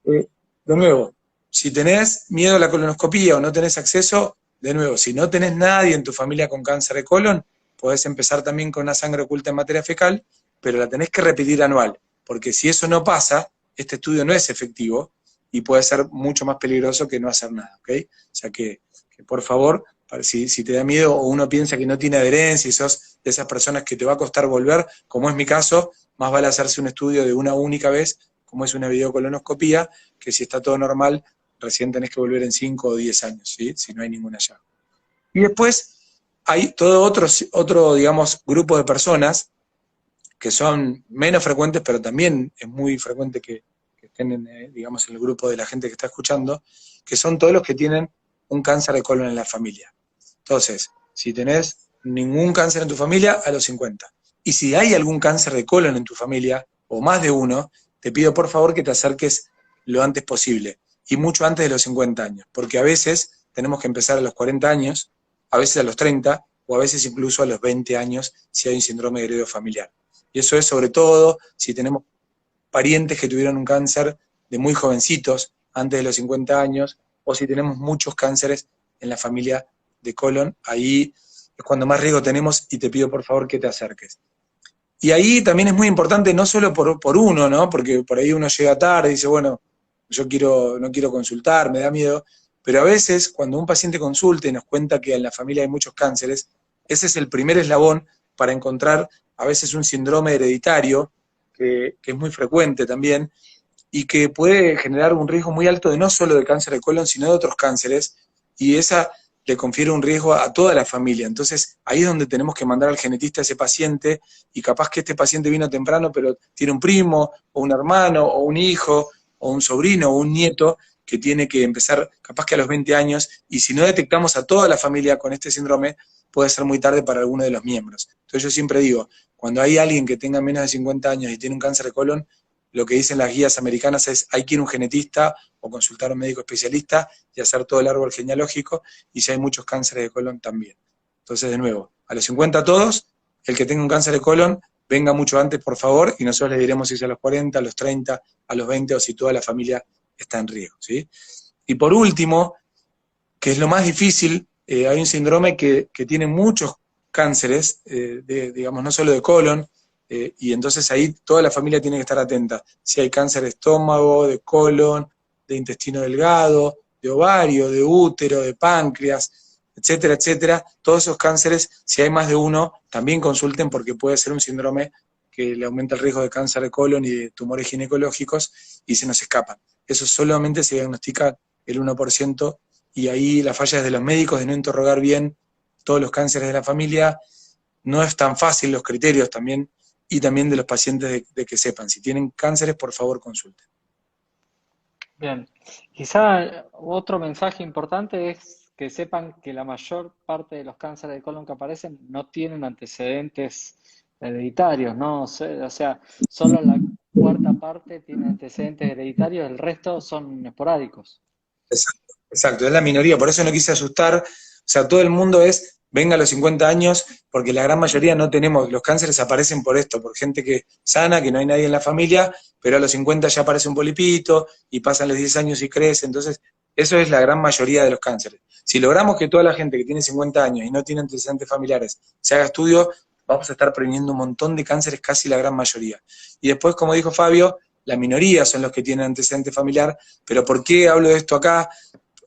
De nuevo, si tenés miedo a la colonoscopía o no tenés acceso, de nuevo, si no tenés nadie en tu familia con cáncer de colon, podés empezar también con una sangre oculta en materia fecal, pero la tenés que repetir anual, porque si eso no pasa, este estudio no es efectivo y puede ser mucho más peligroso que no hacer nada, ¿ok? O sea que por favor, si te da miedo o uno piensa que no tiene adherencia y sos de esas personas que te va a costar volver, como es mi caso, más vale hacerse un estudio de una única vez, como es una videocolonoscopía, que si está todo normal, recién tenés que volver en 5 o 10 años, ¿sí? Si no hay ningún hallazgo. Y después hay todo otro, digamos, grupo de personas que son menos frecuentes, pero también es muy frecuente que estén, digamos, en el grupo de la gente que está escuchando, que son todos los que tienen un cáncer de colon en la familia. Entonces, si tenés ningún cáncer en tu familia, a los 50. Y si hay algún cáncer de colon en tu familia, o más de uno, te pido por favor que te acerques lo antes posible, y mucho antes de los 50 años, porque a veces tenemos que empezar a los 40 años, a veces a los 30, o a veces incluso a los 20 años, si hay un síndrome de heredo familiar. Y eso es sobre todo si tenemos parientes que tuvieron un cáncer de muy jovencitos, antes de los 50 años, o si tenemos muchos cánceres en la familia de colon, ahí es cuando más riesgo tenemos y te pido por favor que te acerques. Y ahí también es muy importante, no solo por uno, ¿no? Porque por ahí uno llega tarde y dice, bueno, no quiero consultar, me da miedo, pero a veces cuando un paciente consulta y nos cuenta que en la familia hay muchos cánceres, ese es el primer eslabón para encontrar a veces un síndrome hereditario, que es muy frecuente también, y que puede generar un riesgo muy alto de no solo de cáncer de colon, sino de otros cánceres, y esa le confiere un riesgo a toda la familia. Entonces, ahí es donde tenemos que mandar al genetista a ese paciente, y capaz que este paciente vino temprano, pero tiene un primo, o un hermano, o un hijo, o un sobrino, o un nieto, que tiene que empezar capaz que a los 20 años, y si no detectamos a toda la familia con este síndrome, puede ser muy tarde para alguno de los miembros. Entonces yo siempre digo, cuando hay alguien que tenga menos de 50 años y tiene un cáncer de colon, lo que dicen las guías americanas es hay que ir a un genetista o consultar a un médico especialista y hacer todo el árbol genealógico, y si hay muchos cánceres de colon también. Entonces, de nuevo, a los 50 todos, el que tenga un cáncer de colon, venga mucho antes, por favor, y nosotros le diremos si es a los 40, a los 30, a los 20, o si toda la familia está en riesgo, ¿sí? Y por último, que es lo más difícil, hay un síndrome que tiene muchos cánceres, digamos, no solo de colon, y entonces ahí toda la familia tiene que estar atenta. Si hay cáncer de estómago, de colon, de intestino delgado, de ovario, de útero, de páncreas, etcétera, etcétera. Todos esos cánceres, si hay más de uno, también consulten porque puede ser un síndrome que le aumenta el riesgo de cáncer de colon y de tumores ginecológicos y se nos escapan. Eso solamente se diagnostica el 1%, y ahí la falla es de los médicos de no interrogar bien todos los cánceres de la familia. No es tan fácil los criterios también, y también de los pacientes de que sepan. Si tienen cánceres, por favor, consulten. Bien, quizá otro mensaje importante es que sepan que la mayor parte de los cánceres de colon que aparecen no tienen antecedentes hereditarios, ¿no? O sea, solo la cuarta parte tiene antecedentes hereditarios, el resto son esporádicos. Exacto, exacto, es la minoría, por eso no quise asustar. O sea, todo el mundo venga a los 50 años, porque la gran mayoría no tenemos, los cánceres aparecen por esto, por gente que sana, que no hay nadie en la familia, pero a los 50 ya aparece un polipito, y pasan los 10 años y crece. Entonces, eso es la gran mayoría de los cánceres. Si logramos que toda la gente que tiene 50 años y no tiene antecedentes familiares se haga estudio, vamos a estar previniendo un montón de cánceres, casi la gran mayoría. Y después, como dijo Fabio, la minoría son los que tienen antecedente familiar. Pero ¿por qué hablo de esto acá?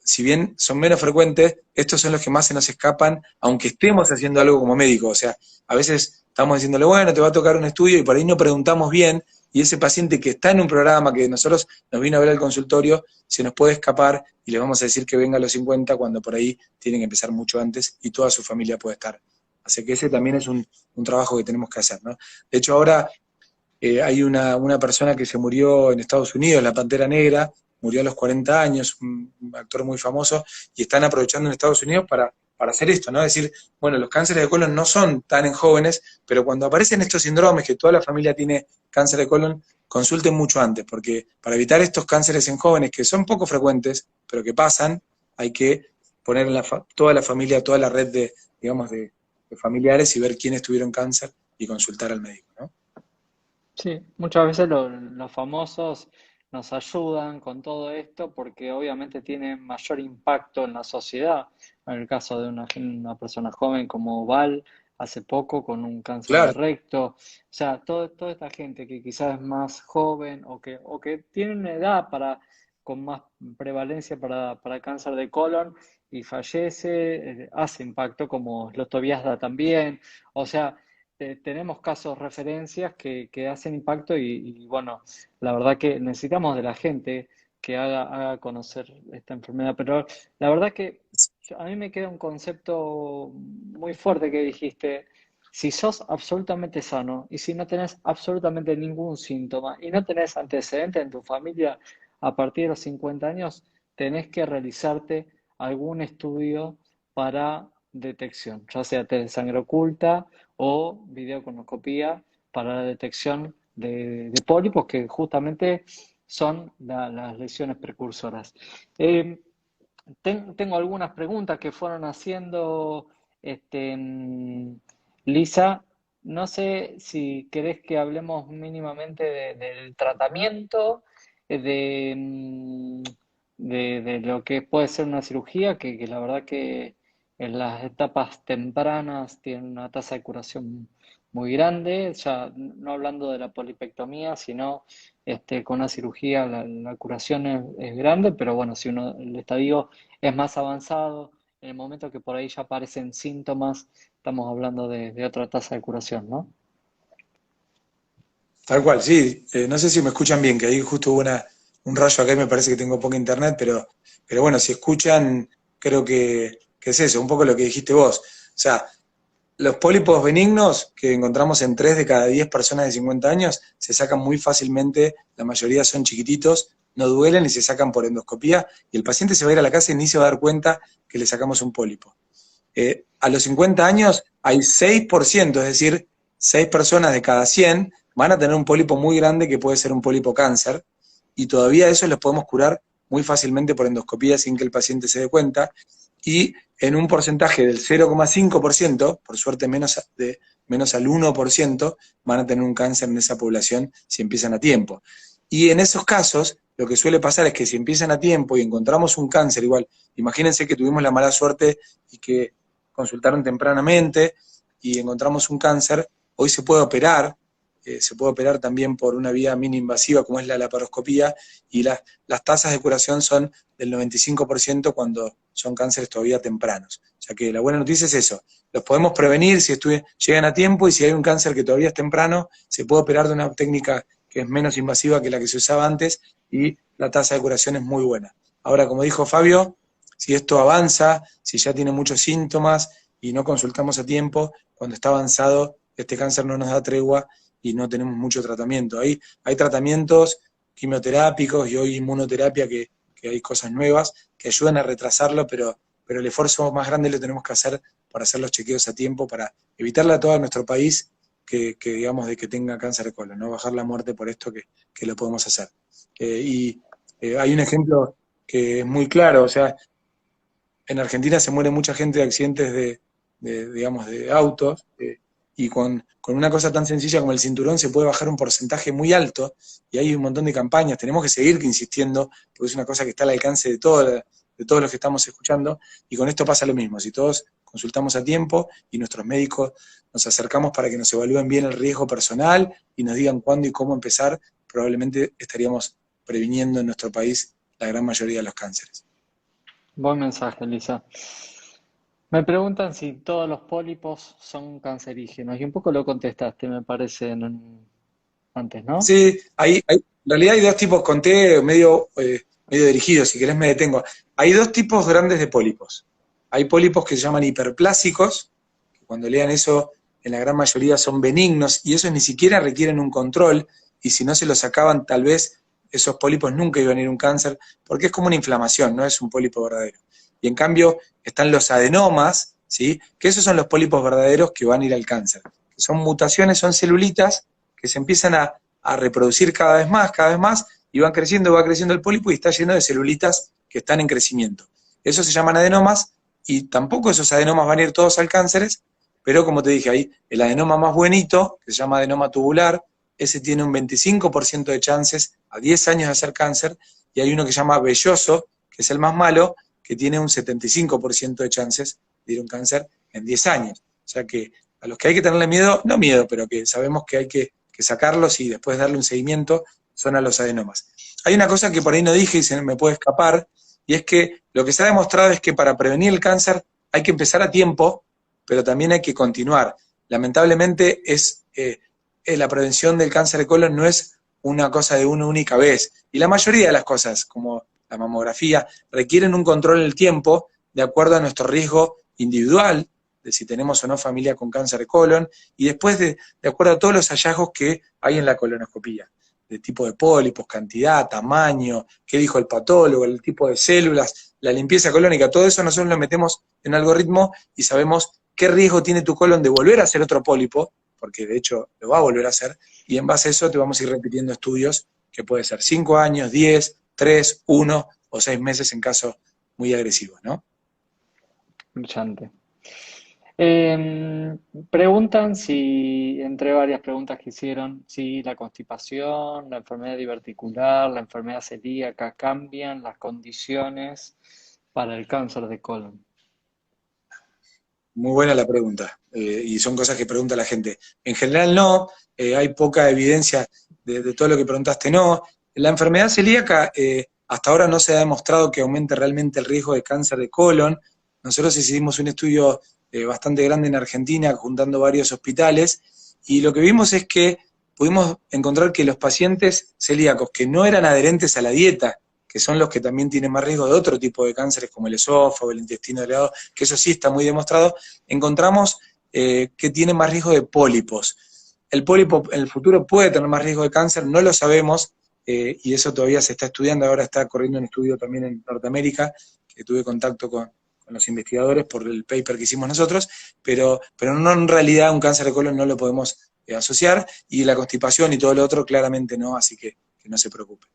Si bien son menos frecuentes, estos son los que más se nos escapan, aunque estemos haciendo algo como médico. O sea, a veces estamos diciéndole, bueno, te va a tocar un estudio, y por ahí no preguntamos bien, y ese paciente que está en un programa que nosotros nos vino a ver al consultorio, se nos puede escapar, y le vamos a decir que venga a los 50, cuando por ahí tienen que empezar mucho antes, y toda su familia puede estar. Así que ese también es un trabajo que tenemos que hacer, ¿no? De hecho, ahora hay una persona que se murió en Estados Unidos, la Pantera Negra, murió a los 40 años, un actor muy famoso, y están aprovechando en Estados Unidos para hacer esto, ¿no? Es decir, bueno, los cánceres de colon no son tan en jóvenes, pero cuando aparecen estos síndromes, que toda la familia tiene cáncer de colon, consulten mucho antes, porque para evitar estos cánceres en jóvenes, que son poco frecuentes, pero que pasan, hay que poner en toda la familia, toda la red de, digamos, de familiares, y ver quiénes tuvieron cáncer y consultar al médico, ¿no? Sí, muchas veces los famosos nos ayudan con todo esto porque obviamente tienen mayor impacto en la sociedad. En el caso de una persona joven como Val, hace poco con un cáncer de Claro, recto. O sea, toda esta gente que quizás es más joven o que tiene una edad con más prevalencia para cáncer de colon y fallece, hace impacto, como los Tobias también. O sea, tenemos casos, referencias que hacen impacto y, bueno, la verdad que necesitamos de la gente que haga conocer esta enfermedad, pero la verdad que a mí me queda un concepto muy fuerte que dijiste: si sos absolutamente sano y si no tenés absolutamente ningún síntoma y no tenés antecedentes en tu familia a partir de los 50 años, tenés que realizarte algún estudio para detección, ya sea test de sangre oculta o videoconoscopía para la detección de pólipos, que justamente son las lesiones precursoras. Eh, Tengo algunas preguntas que fueron haciendo, Lisa. No sé si querés que hablemos mínimamente del tratamiento, de lo que puede ser una cirugía, que la verdad que en las etapas tempranas tiene una tasa de curación muy grande, ya no hablando de la polipectomía, sino con una cirugía la curación es grande, pero bueno, si uno, el estadio es más avanzado, en el momento que por ahí ya aparecen síntomas, estamos hablando de otra tasa de curación, ¿no? tal cual, sí. No sé si me escuchan bien, que ahí justo hubo un rayo acá y me parece que tengo poca internet, pero bueno, si escuchan, creo que es eso, un poco lo que dijiste vos. O sea, los pólipos benignos, que encontramos en 3 de cada 10 personas de 50 años, se sacan muy fácilmente, la mayoría son chiquititos, no duelen y se sacan por endoscopía, y el paciente se va a ir a la casa y ni se va a dar cuenta que le sacamos un pólipo. A los 50 años hay 6%, es decir, 6 personas de cada 100 van a tener un pólipo muy grande que puede ser un pólipo cáncer, y todavía eso los podemos curar muy fácilmente por endoscopía sin que el paciente se dé cuenta. y en un porcentaje del 0,5%, por suerte menos al 1%, van a tener un cáncer en esa población si empiezan a tiempo. Y en esos casos, lo que suele pasar es que si empiezan a tiempo y encontramos un cáncer, igual, imagínense que tuvimos la mala suerte y que consultaron tempranamente y encontramos un cáncer, hoy se puede operar también por una vía mini invasiva como es la laparoscopía, y las tasas de curación son del 95% cuando son cánceres todavía tempranos. O sea que la buena noticia es eso, los podemos prevenir si llegan a tiempo, y si hay un cáncer que todavía es temprano, se puede operar de una técnica que es menos invasiva que la que se usaba antes, y la tasa de curación es muy buena. Ahora, como dijo Fabio, si esto avanza, si ya tiene muchos síntomas y no consultamos a tiempo, cuando está avanzado, este cáncer no nos da tregua y no tenemos mucho tratamiento. Hay tratamientos quimioterápicos y hoy inmunoterapia que hay cosas nuevas que ayudan a retrasarlo, pero el esfuerzo más grande lo tenemos que hacer para hacer los chequeos a tiempo, para evitarle a todo nuestro país que digamos, de que tenga cáncer de colon, ¿no? Bajar la muerte por esto que lo podemos hacer. Hay un ejemplo que es muy claro, o sea, en Argentina se muere mucha gente de accidentes digamos, de autos, y con una cosa tan sencilla como el cinturón se puede bajar un porcentaje muy alto, y hay un montón de campañas, tenemos que seguir insistiendo, porque es una cosa que está al alcance de todos los que estamos escuchando, y con esto pasa lo mismo, si todos consultamos a tiempo y nuestros médicos nos acercamos para que nos evalúen bien el riesgo personal y nos digan cuándo y cómo empezar, probablemente estaríamos previniendo en nuestro país la gran mayoría de los cánceres. Buen mensaje, Lisa. Me preguntan si todos los pólipos son cancerígenos y un poco lo contestaste, me parece, antes, ¿no? Sí, en realidad hay dos tipos, conté medio dirigido, si querés me detengo. Hay dos tipos grandes de pólipos. Hay pólipos que se llaman hiperplásicos, que cuando lean eso, en la gran mayoría son benignos, y esos ni siquiera requieren un control, y si no se los sacaban, tal vez esos pólipos nunca iban a ir a un cáncer, porque es como una inflamación, no es un pólipo verdadero. Y en cambio están los adenomas, ¿sí? Que esos son los pólipos verdaderos que van a ir al cáncer. Que son mutaciones, son celulitas que se empiezan a reproducir cada vez más, y va creciendo el pólipo y está lleno de celulitas que están en crecimiento. Esos se llaman adenomas, y tampoco esos adenomas van a ir todos al cáncer, pero como te dije, hay el adenoma más buenito, que se llama adenoma tubular, ese tiene un 25% de chances a 10 años de hacer cáncer, y hay uno que se llama velloso, que es el más malo, que tiene un 75% de chances de ir a un cáncer en 10 años. O sea que a los que hay que tenerle miedo, no miedo, pero que sabemos que hay que sacarlos y después darle un seguimiento, son a los adenomas. Hay una cosa que por ahí no dije y se me puede escapar, y es que lo que se ha demostrado es que para prevenir el cáncer hay que empezar a tiempo, pero también hay que continuar. Lamentablemente la prevención del cáncer de colon no es una cosa de una única vez, y la mayoría de las cosas, como la mamografía, requieren un control en el tiempo de acuerdo a nuestro riesgo individual, de si tenemos o no familia con cáncer de colon, y después de acuerdo a todos los hallazgos que hay en la colonoscopía, de tipo de pólipos, cantidad, tamaño, qué dijo el patólogo, el tipo de células, la limpieza colónica, todo eso nosotros lo metemos en algoritmo y sabemos qué riesgo tiene tu colon de volver a hacer otro pólipo, porque de hecho lo va a volver a hacer, y en base a eso te vamos a ir repitiendo estudios que puede ser 5 años, 10, 3, 1 o 6 meses en casos muy agresivos, ¿no? Brillante. Preguntan si, entre varias preguntas que hicieron, si la constipación, la enfermedad diverticular, la enfermedad celíaca cambian las condiciones para el cáncer de colon. Muy buena la pregunta, y son cosas que pregunta la gente. En general no, hay poca evidencia de todo lo que preguntaste, no. La enfermedad celíaca hasta ahora no se ha demostrado que aumente realmente el riesgo de cáncer de colon. Nosotros hicimos un estudio bastante grande en Argentina, juntando varios hospitales, y lo que vimos es que pudimos encontrar que los pacientes celíacos que no eran adherentes a la dieta, que son los que también tienen más riesgo de otro tipo de cánceres como el esófago, el intestino delgado, que eso sí está muy demostrado, encontramos que tienen más riesgo de pólipos. El pólipo en el futuro puede tener más riesgo de cáncer, no lo sabemos, y eso todavía se está estudiando. Ahora está corriendo un estudio también en Norteamérica, que tuve contacto con los investigadores por el paper que hicimos nosotros, pero no, en realidad un cáncer de colon no lo podemos asociar, y la constipación y todo lo otro claramente no, así que no se preocupe.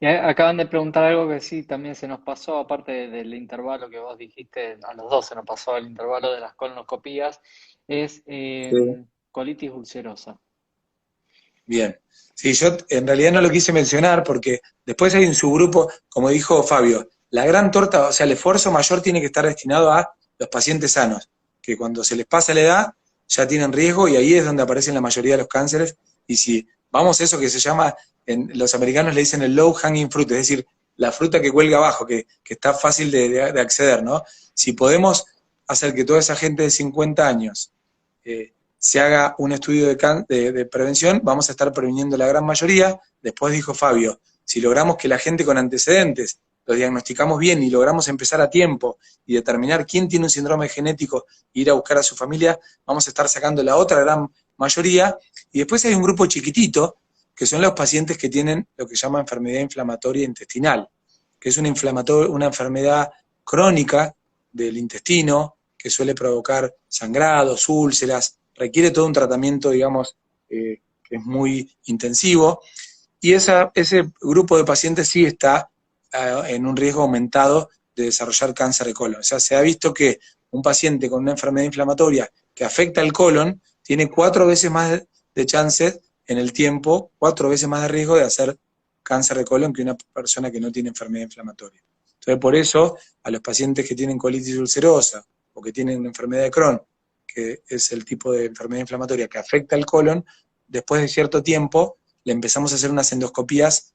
Y acaban de preguntar algo que sí, también se nos pasó, aparte del intervalo que vos dijiste, a los dos se nos pasó el intervalo de las colonoscopías, es Sí. colitis ulcerosa. Bien. Sí, yo en realidad no lo quise mencionar porque después hay un subgrupo, como dijo Fabio, la gran torta, o sea, el esfuerzo mayor tiene que estar destinado a los pacientes sanos, que cuando se les pasa la edad ya tienen riesgo y ahí es donde aparecen la mayoría de los cánceres. Y si vamos a eso que se llama, los americanos le dicen el low hanging fruit, es decir, la fruta que cuelga abajo, que está fácil de acceder, ¿no? Si podemos hacer que toda esa gente de 50 años se haga un estudio de prevención, vamos a estar previniendo la gran mayoría. Después dijo Fabio, si logramos que la gente con antecedentes lo diagnosticamos bien y logramos empezar a tiempo y determinar quién tiene un síndrome genético e ir a buscar a su familia, vamos a estar sacando la otra gran mayoría. Y después hay un grupo chiquitito, que son los pacientes que tienen lo que se llama enfermedad inflamatoria intestinal, que es una enfermedad crónica del intestino, que suele provocar sangrados, úlceras, requiere todo un tratamiento, digamos, que es muy intensivo, y ese grupo de pacientes sí está en un riesgo aumentado de desarrollar cáncer de colon. O sea, se ha visto que un paciente con una enfermedad inflamatoria que afecta al colon tiene 4 veces más de chances en el tiempo, 4 veces más de riesgo de hacer cáncer de colon que una persona que no tiene enfermedad inflamatoria. Entonces, por eso, a los pacientes que tienen colitis ulcerosa o que tienen una enfermedad de Crohn, que es el tipo de enfermedad inflamatoria que afecta al colon, después de cierto tiempo le empezamos a hacer unas endoscopías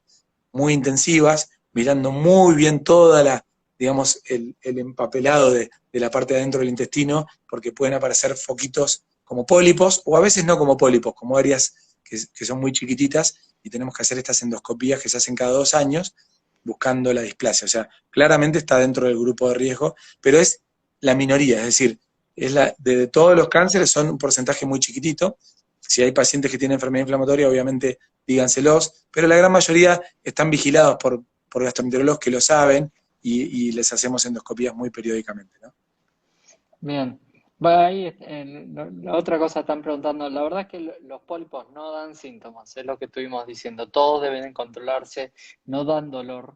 muy intensivas, mirando muy bien toda la, digamos, el empapelado de la parte de adentro del intestino, porque pueden aparecer foquitos como pólipos, o a veces no como pólipos, como áreas que son muy chiquititas, y tenemos que hacer estas endoscopías que se hacen cada 2 años, buscando la displasia. O sea, claramente está dentro del grupo de riesgo, pero es la minoría, es decir, de todos los cánceres son un porcentaje muy chiquitito. Si hay pacientes que tienen enfermedad inflamatoria, obviamente díganselos, pero la gran mayoría están vigilados por gastroenterólogos que lo saben y les hacemos endoscopías muy periódicamente, ¿no? Bien. Va ahí, la otra cosa están preguntando, la verdad es que los pólipos no dan síntomas, es lo que estuvimos diciendo, todos deben controlarse, no dan dolor,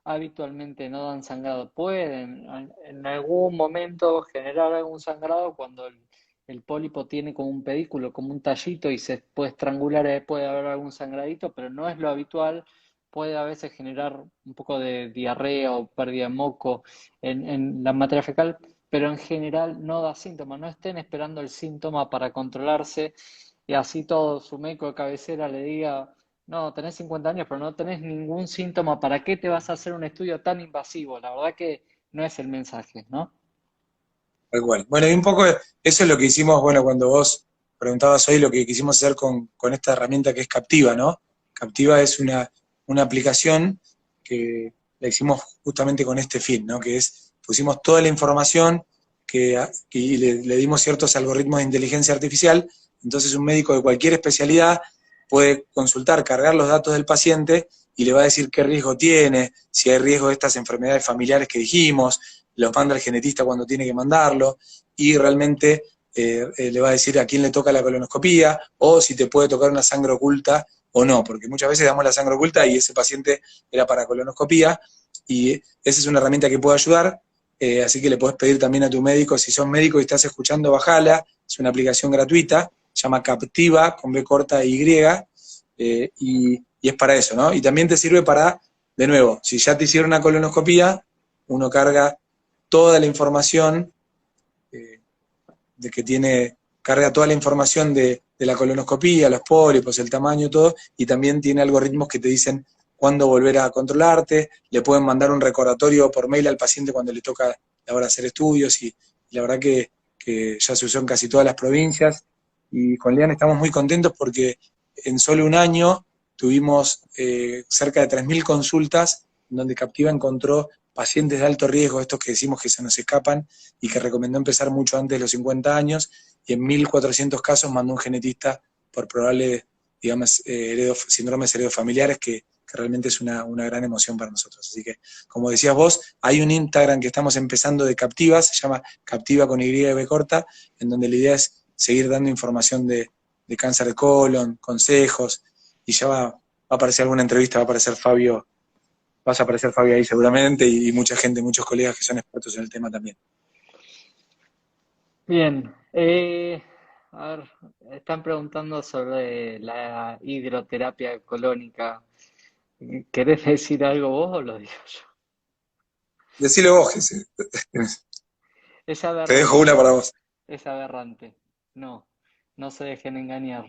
habitualmente no dan sangrado, pueden en algún momento generar algún sangrado cuando el pólipo tiene como un pedículo, como un tallito y se puede estrangular, puede haber algún sangradito, pero no es lo habitual, puede a veces generar un poco de diarrea o pérdida de moco en la materia fecal, pero en general no da síntomas. No estén esperando el síntoma para controlarse y así todo su médico de cabecera le diga, no, tenés 50 años, pero no tenés ningún síntoma, ¿para qué te vas a hacer un estudio tan invasivo? La verdad que no es el mensaje, ¿no? Tal cual. Bueno, y un poco eso es lo que hicimos, bueno, cuando vos preguntabas hoy lo que quisimos hacer con esta herramienta que es Captiva, ¿no? Captiva es una aplicación que la hicimos justamente con este fin, ¿no? Que es, pusimos toda la información y le dimos ciertos algoritmos de inteligencia artificial, entonces un médico de cualquier especialidad puede consultar, cargar los datos del paciente y le va a decir qué riesgo tiene, si hay riesgo de estas enfermedades familiares que dijimos, los manda el genetista cuando tiene que mandarlo, y realmente le va a decir a quién le toca la colonoscopía, o si te puede tocar una sangre oculta o no, porque muchas veces damos la sangre oculta y ese paciente era para colonoscopía, y esa es una herramienta que puede ayudar, así que le puedes pedir también a tu médico, si sos médico y estás escuchando, bajala, es una aplicación gratuita, se llama Captiva, con B corta Y, y es para eso, ¿no? Y también te sirve para, de nuevo, si ya te hicieron una colonoscopía, uno carga toda la información eh, de que tiene, carga toda la información de la colonoscopía, los pólipos, el tamaño, todo, y también tiene algoritmos que te dicen cuándo volver a controlarte, le pueden mandar un recordatorio por mail al paciente cuando le toca la hora de hacer estudios, y la verdad que ya se usó en casi todas las provincias, y con Lean estamos muy contentos porque en solo un año tuvimos cerca de 3.000 consultas, donde Captiva encontró pacientes de alto riesgo, estos que decimos que se nos escapan y que recomendó empezar mucho antes de los 50 años, y en 1.400 casos mandó un genetista por probable, digamos, síndromes heredofamiliares, que realmente es una gran emoción para nosotros. Así que, como decías vos, hay un Instagram que estamos empezando de Captiva, se llama Captiva con Y y B corta, en donde la idea es seguir dando información de cáncer de colon, consejos, y ya va a aparecer alguna entrevista, va a aparecer Fabio vas a aparecer, Fabi, ahí seguramente, y mucha gente, muchos colegas que son expertos en el tema también. Bien, a ver, están preguntando sobre la hidroterapia colónica. ¿Querés decir algo vos o lo digo yo? Decile vos, Gese. Es Te dejo aberrante, una para vos. es aberrante. No, no se dejen engañar.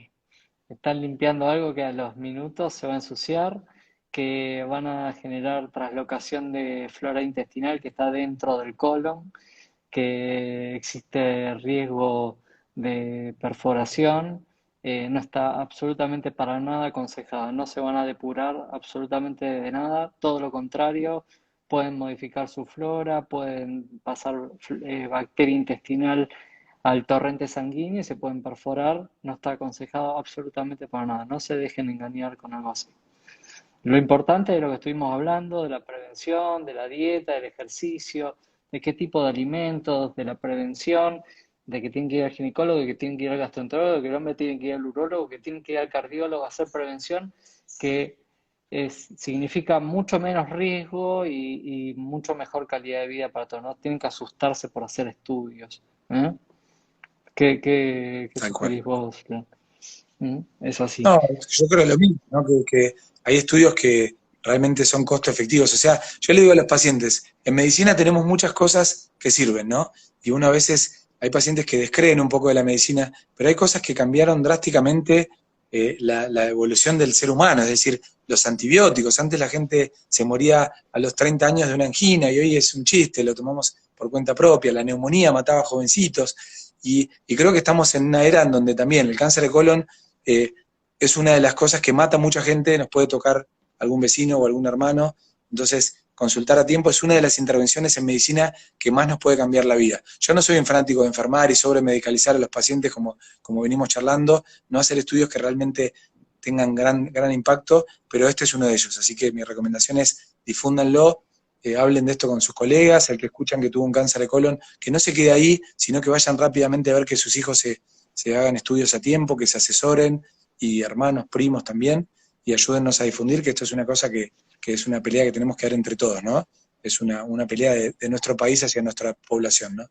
Están limpiando algo que a los minutos se va a ensuciar, que van a generar traslocación de flora intestinal que está dentro del colon, que existe riesgo de perforación. No está absolutamente para nada aconsejado. No se van a depurar absolutamente de nada, todo lo contrario. Pueden modificar su flora, pueden pasar bacteria intestinal al torrente sanguíneo y se pueden perforar. No está aconsejado absolutamente para nada. No se dejen engañar con algo así. Lo importante es lo que estuvimos hablando, de la prevención, de la dieta, del ejercicio, de qué tipo de alimentos, de la prevención, de que tienen que ir al ginecólogo, de que tienen que ir al gastroenterólogo, de que el hombre tiene que ir al urólogo, que tienen que ir al cardiólogo a hacer prevención, que significa mucho menos riesgo y mucho mejor calidad de vida para todos. No tienen que asustarse por hacer estudios. ¿Eh? ¿Qué Tal cual. sugerís vos, Leon? Es así. No, yo creo lo mismo, ¿no? Que hay estudios que realmente son costo efectivos. O sea, yo le digo a los pacientes, en medicina tenemos muchas cosas que sirven, ¿no? Y uno a veces, hay pacientes que descreen un poco de la medicina, pero hay cosas que cambiaron drásticamente la evolución del ser humano, es decir, los antibióticos. Antes la gente se moría a los 30 años de una angina y hoy es un chiste, lo tomamos por cuenta propia. La neumonía mataba a jovencitos y creo que estamos en una era en donde también el cáncer de colon es una de las cosas que mata a mucha gente, nos puede tocar algún vecino o algún hermano, entonces consultar a tiempo es una de las intervenciones en medicina que más nos puede cambiar la vida. Yo no soy un fanático de enfermar y sobremedicalizar a los pacientes como venimos charlando, no hacer estudios que realmente tengan gran impacto, pero este es uno de ellos, así que mi recomendación es difúndanlo, hablen de esto con sus colegas, el que escuchan que tuvo un cáncer de colon, que no se quede ahí, sino que vayan rápidamente a ver que sus hijos se hagan estudios a tiempo, que se asesoren, y hermanos, primos también, y ayúdennos a difundir, que esto es una cosa que es una pelea que tenemos que dar entre todos, ¿no? Es una pelea de nuestro país hacia nuestra población, ¿no?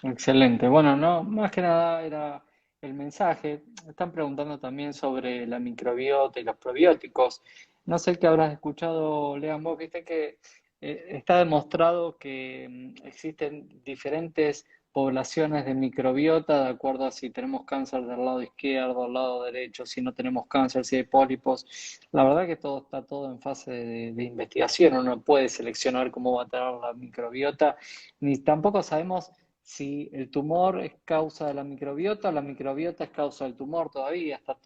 Excelente. Bueno, no, más que nada era el mensaje. Están preguntando también sobre la microbiota y los probióticos. No sé qué habrás escuchado, Lean, vos, viste que está demostrado que existen diferentes poblaciones de microbiota de acuerdo a si tenemos cáncer del lado izquierdo, del lado derecho, si no tenemos cáncer, si hay pólipos. La verdad que todo está todo en fase de investigación. Uno no puede seleccionar cómo va a tener la microbiota, ni tampoco sabemos si el tumor es causa de la microbiota o la microbiota es causa del tumor todavía, está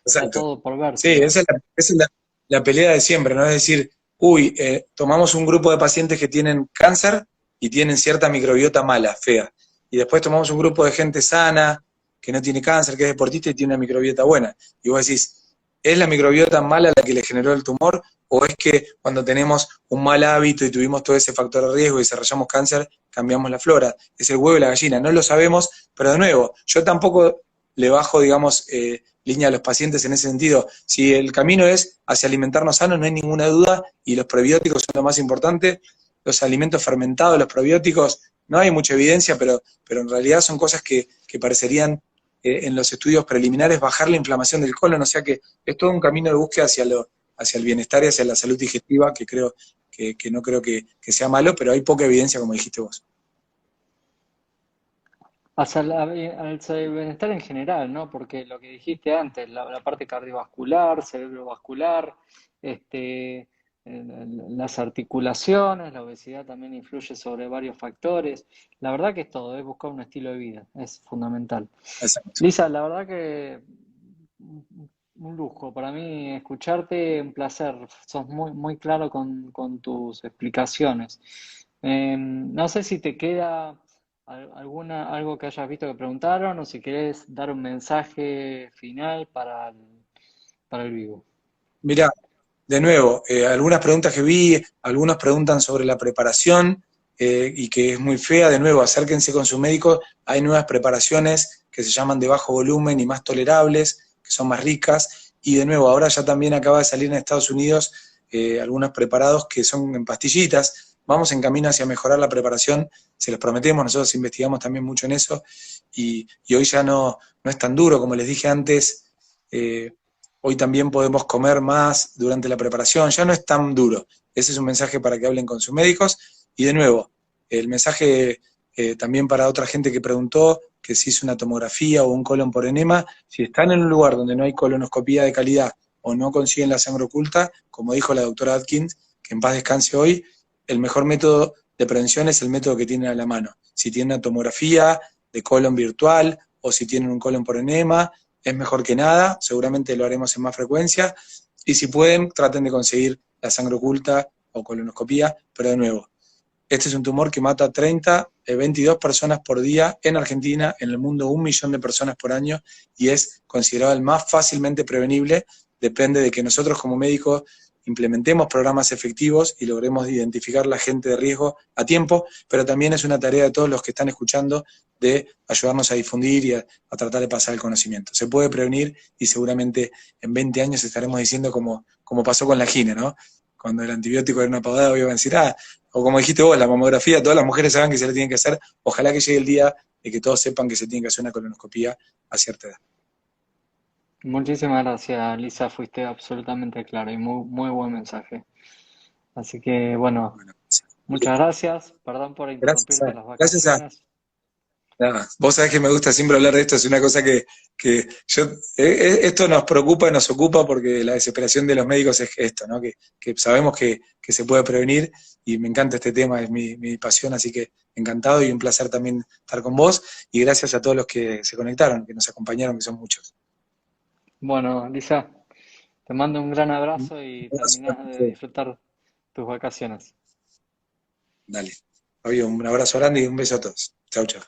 Exacto. todo por Sí, verse. esa es la pelea de siempre, ¿no? Es decir, tomamos un grupo de pacientes que tienen cáncer y tienen cierta microbiota mala, fea. Y después tomamos un grupo de gente sana, que no tiene cáncer, que es deportista y tiene una microbiota buena. Y vos decís, ¿es la microbiota mala la que le generó el tumor? ¿O es que cuando tenemos un mal hábito y tuvimos todo ese factor de riesgo y desarrollamos cáncer, cambiamos la flora? Es el huevo y la gallina, no lo sabemos, pero de nuevo, yo tampoco le bajo, digamos, línea a los pacientes en ese sentido. Si el camino es hacia alimentarnos sanos, no hay ninguna duda, y los probióticos son lo más importante. Los alimentos fermentados, los probióticos, no hay mucha evidencia, pero en realidad son cosas que parecerían en los estudios preliminares bajar la inflamación del colon, o sea que es todo un camino de búsqueda hacia el bienestar y hacia la salud digestiva, que creo que no creo que sea malo, pero hay poca evidencia, como dijiste vos. Al bienestar en general, ¿no? Porque lo que dijiste antes, la parte cardiovascular, cerebrovascular, este, las articulaciones, la obesidad también influye sobre varios factores. La verdad que es todo, es buscar un estilo de vida, es fundamental. Exacto. Lisa, la verdad que un lujo para mí escucharte, un placer. Sos muy claro con tus explicaciones. No sé si te queda algo que hayas visto que preguntaron o si querés dar un mensaje final para el vivo. Mirá, de nuevo, algunas preguntas que vi, algunos preguntan sobre la preparación y que es muy fea. De nuevo, acérquense con su médico. Hay nuevas preparaciones que se llaman de bajo volumen y más tolerables, que son más ricas. Y de nuevo, ahora ya también acaba de salir en Estados Unidos algunos preparados que son en pastillitas. Vamos en camino hacia mejorar la preparación, se los prometemos, nosotros investigamos también mucho en eso, y hoy ya no es tan duro, como les dije antes, hoy también podemos comer más durante la preparación, ya no es tan duro. Ese es un mensaje para que hablen con sus médicos, y de nuevo, el mensaje también para otra gente que preguntó que si hizo una tomografía o un colon por enema, si están en un lugar donde no hay colonoscopía de calidad o no consiguen la sangre oculta, como dijo la doctora Atkins, que en paz descanse hoy, el mejor método de prevención es el método que tienen a la mano. Si tienen una tomografía de colon virtual o si tienen un colon por enema, es mejor que nada, seguramente lo haremos en más frecuencia, y si pueden, traten de conseguir la sangre oculta o colonoscopía, pero de nuevo, este es un tumor que mata 22 personas por día en Argentina, en el mundo 1 millón de personas por año, y es considerado el más fácilmente prevenible. Depende de que nosotros como médicos implementemos programas efectivos y logremos identificar la gente de riesgo a tiempo, pero también es una tarea de todos los que están escuchando de ayudarnos a difundir y a tratar de pasar el conocimiento. Se puede prevenir y seguramente en 20 años estaremos diciendo como pasó con la gine, ¿no? Cuando el antibiótico era una pavada, hoy iban a decir, o como dijiste vos, la mamografía, todas las mujeres saben que se la tienen que hacer, ojalá que llegue el día de que todos sepan que se tiene que hacer una colonoscopía a cierta edad. Muchísimas gracias, Lisa, fuiste absolutamente clara y muy buen mensaje. Así que, bueno, Bueno, muchas gracias. Perdón por gracias interrumpirte las gracias a vacaciones. nada. Vos sabés que me gusta siempre hablar de esto, es una cosa que yo, esto nos preocupa y nos ocupa porque la desesperación de los médicos es esto, ¿no? Que sabemos que se puede prevenir y me encanta este tema, es mi pasión, así que encantado y un placer también estar con vos y gracias a todos los que se conectaron, que nos acompañaron, que son muchos. Bueno, Lisa, te mando un gran Un abrazo y abrazo terminas grande, de Fede. disfrutar tus vacaciones. Dale. Fabio, un abrazo grande y un beso a todos. Chau, chau.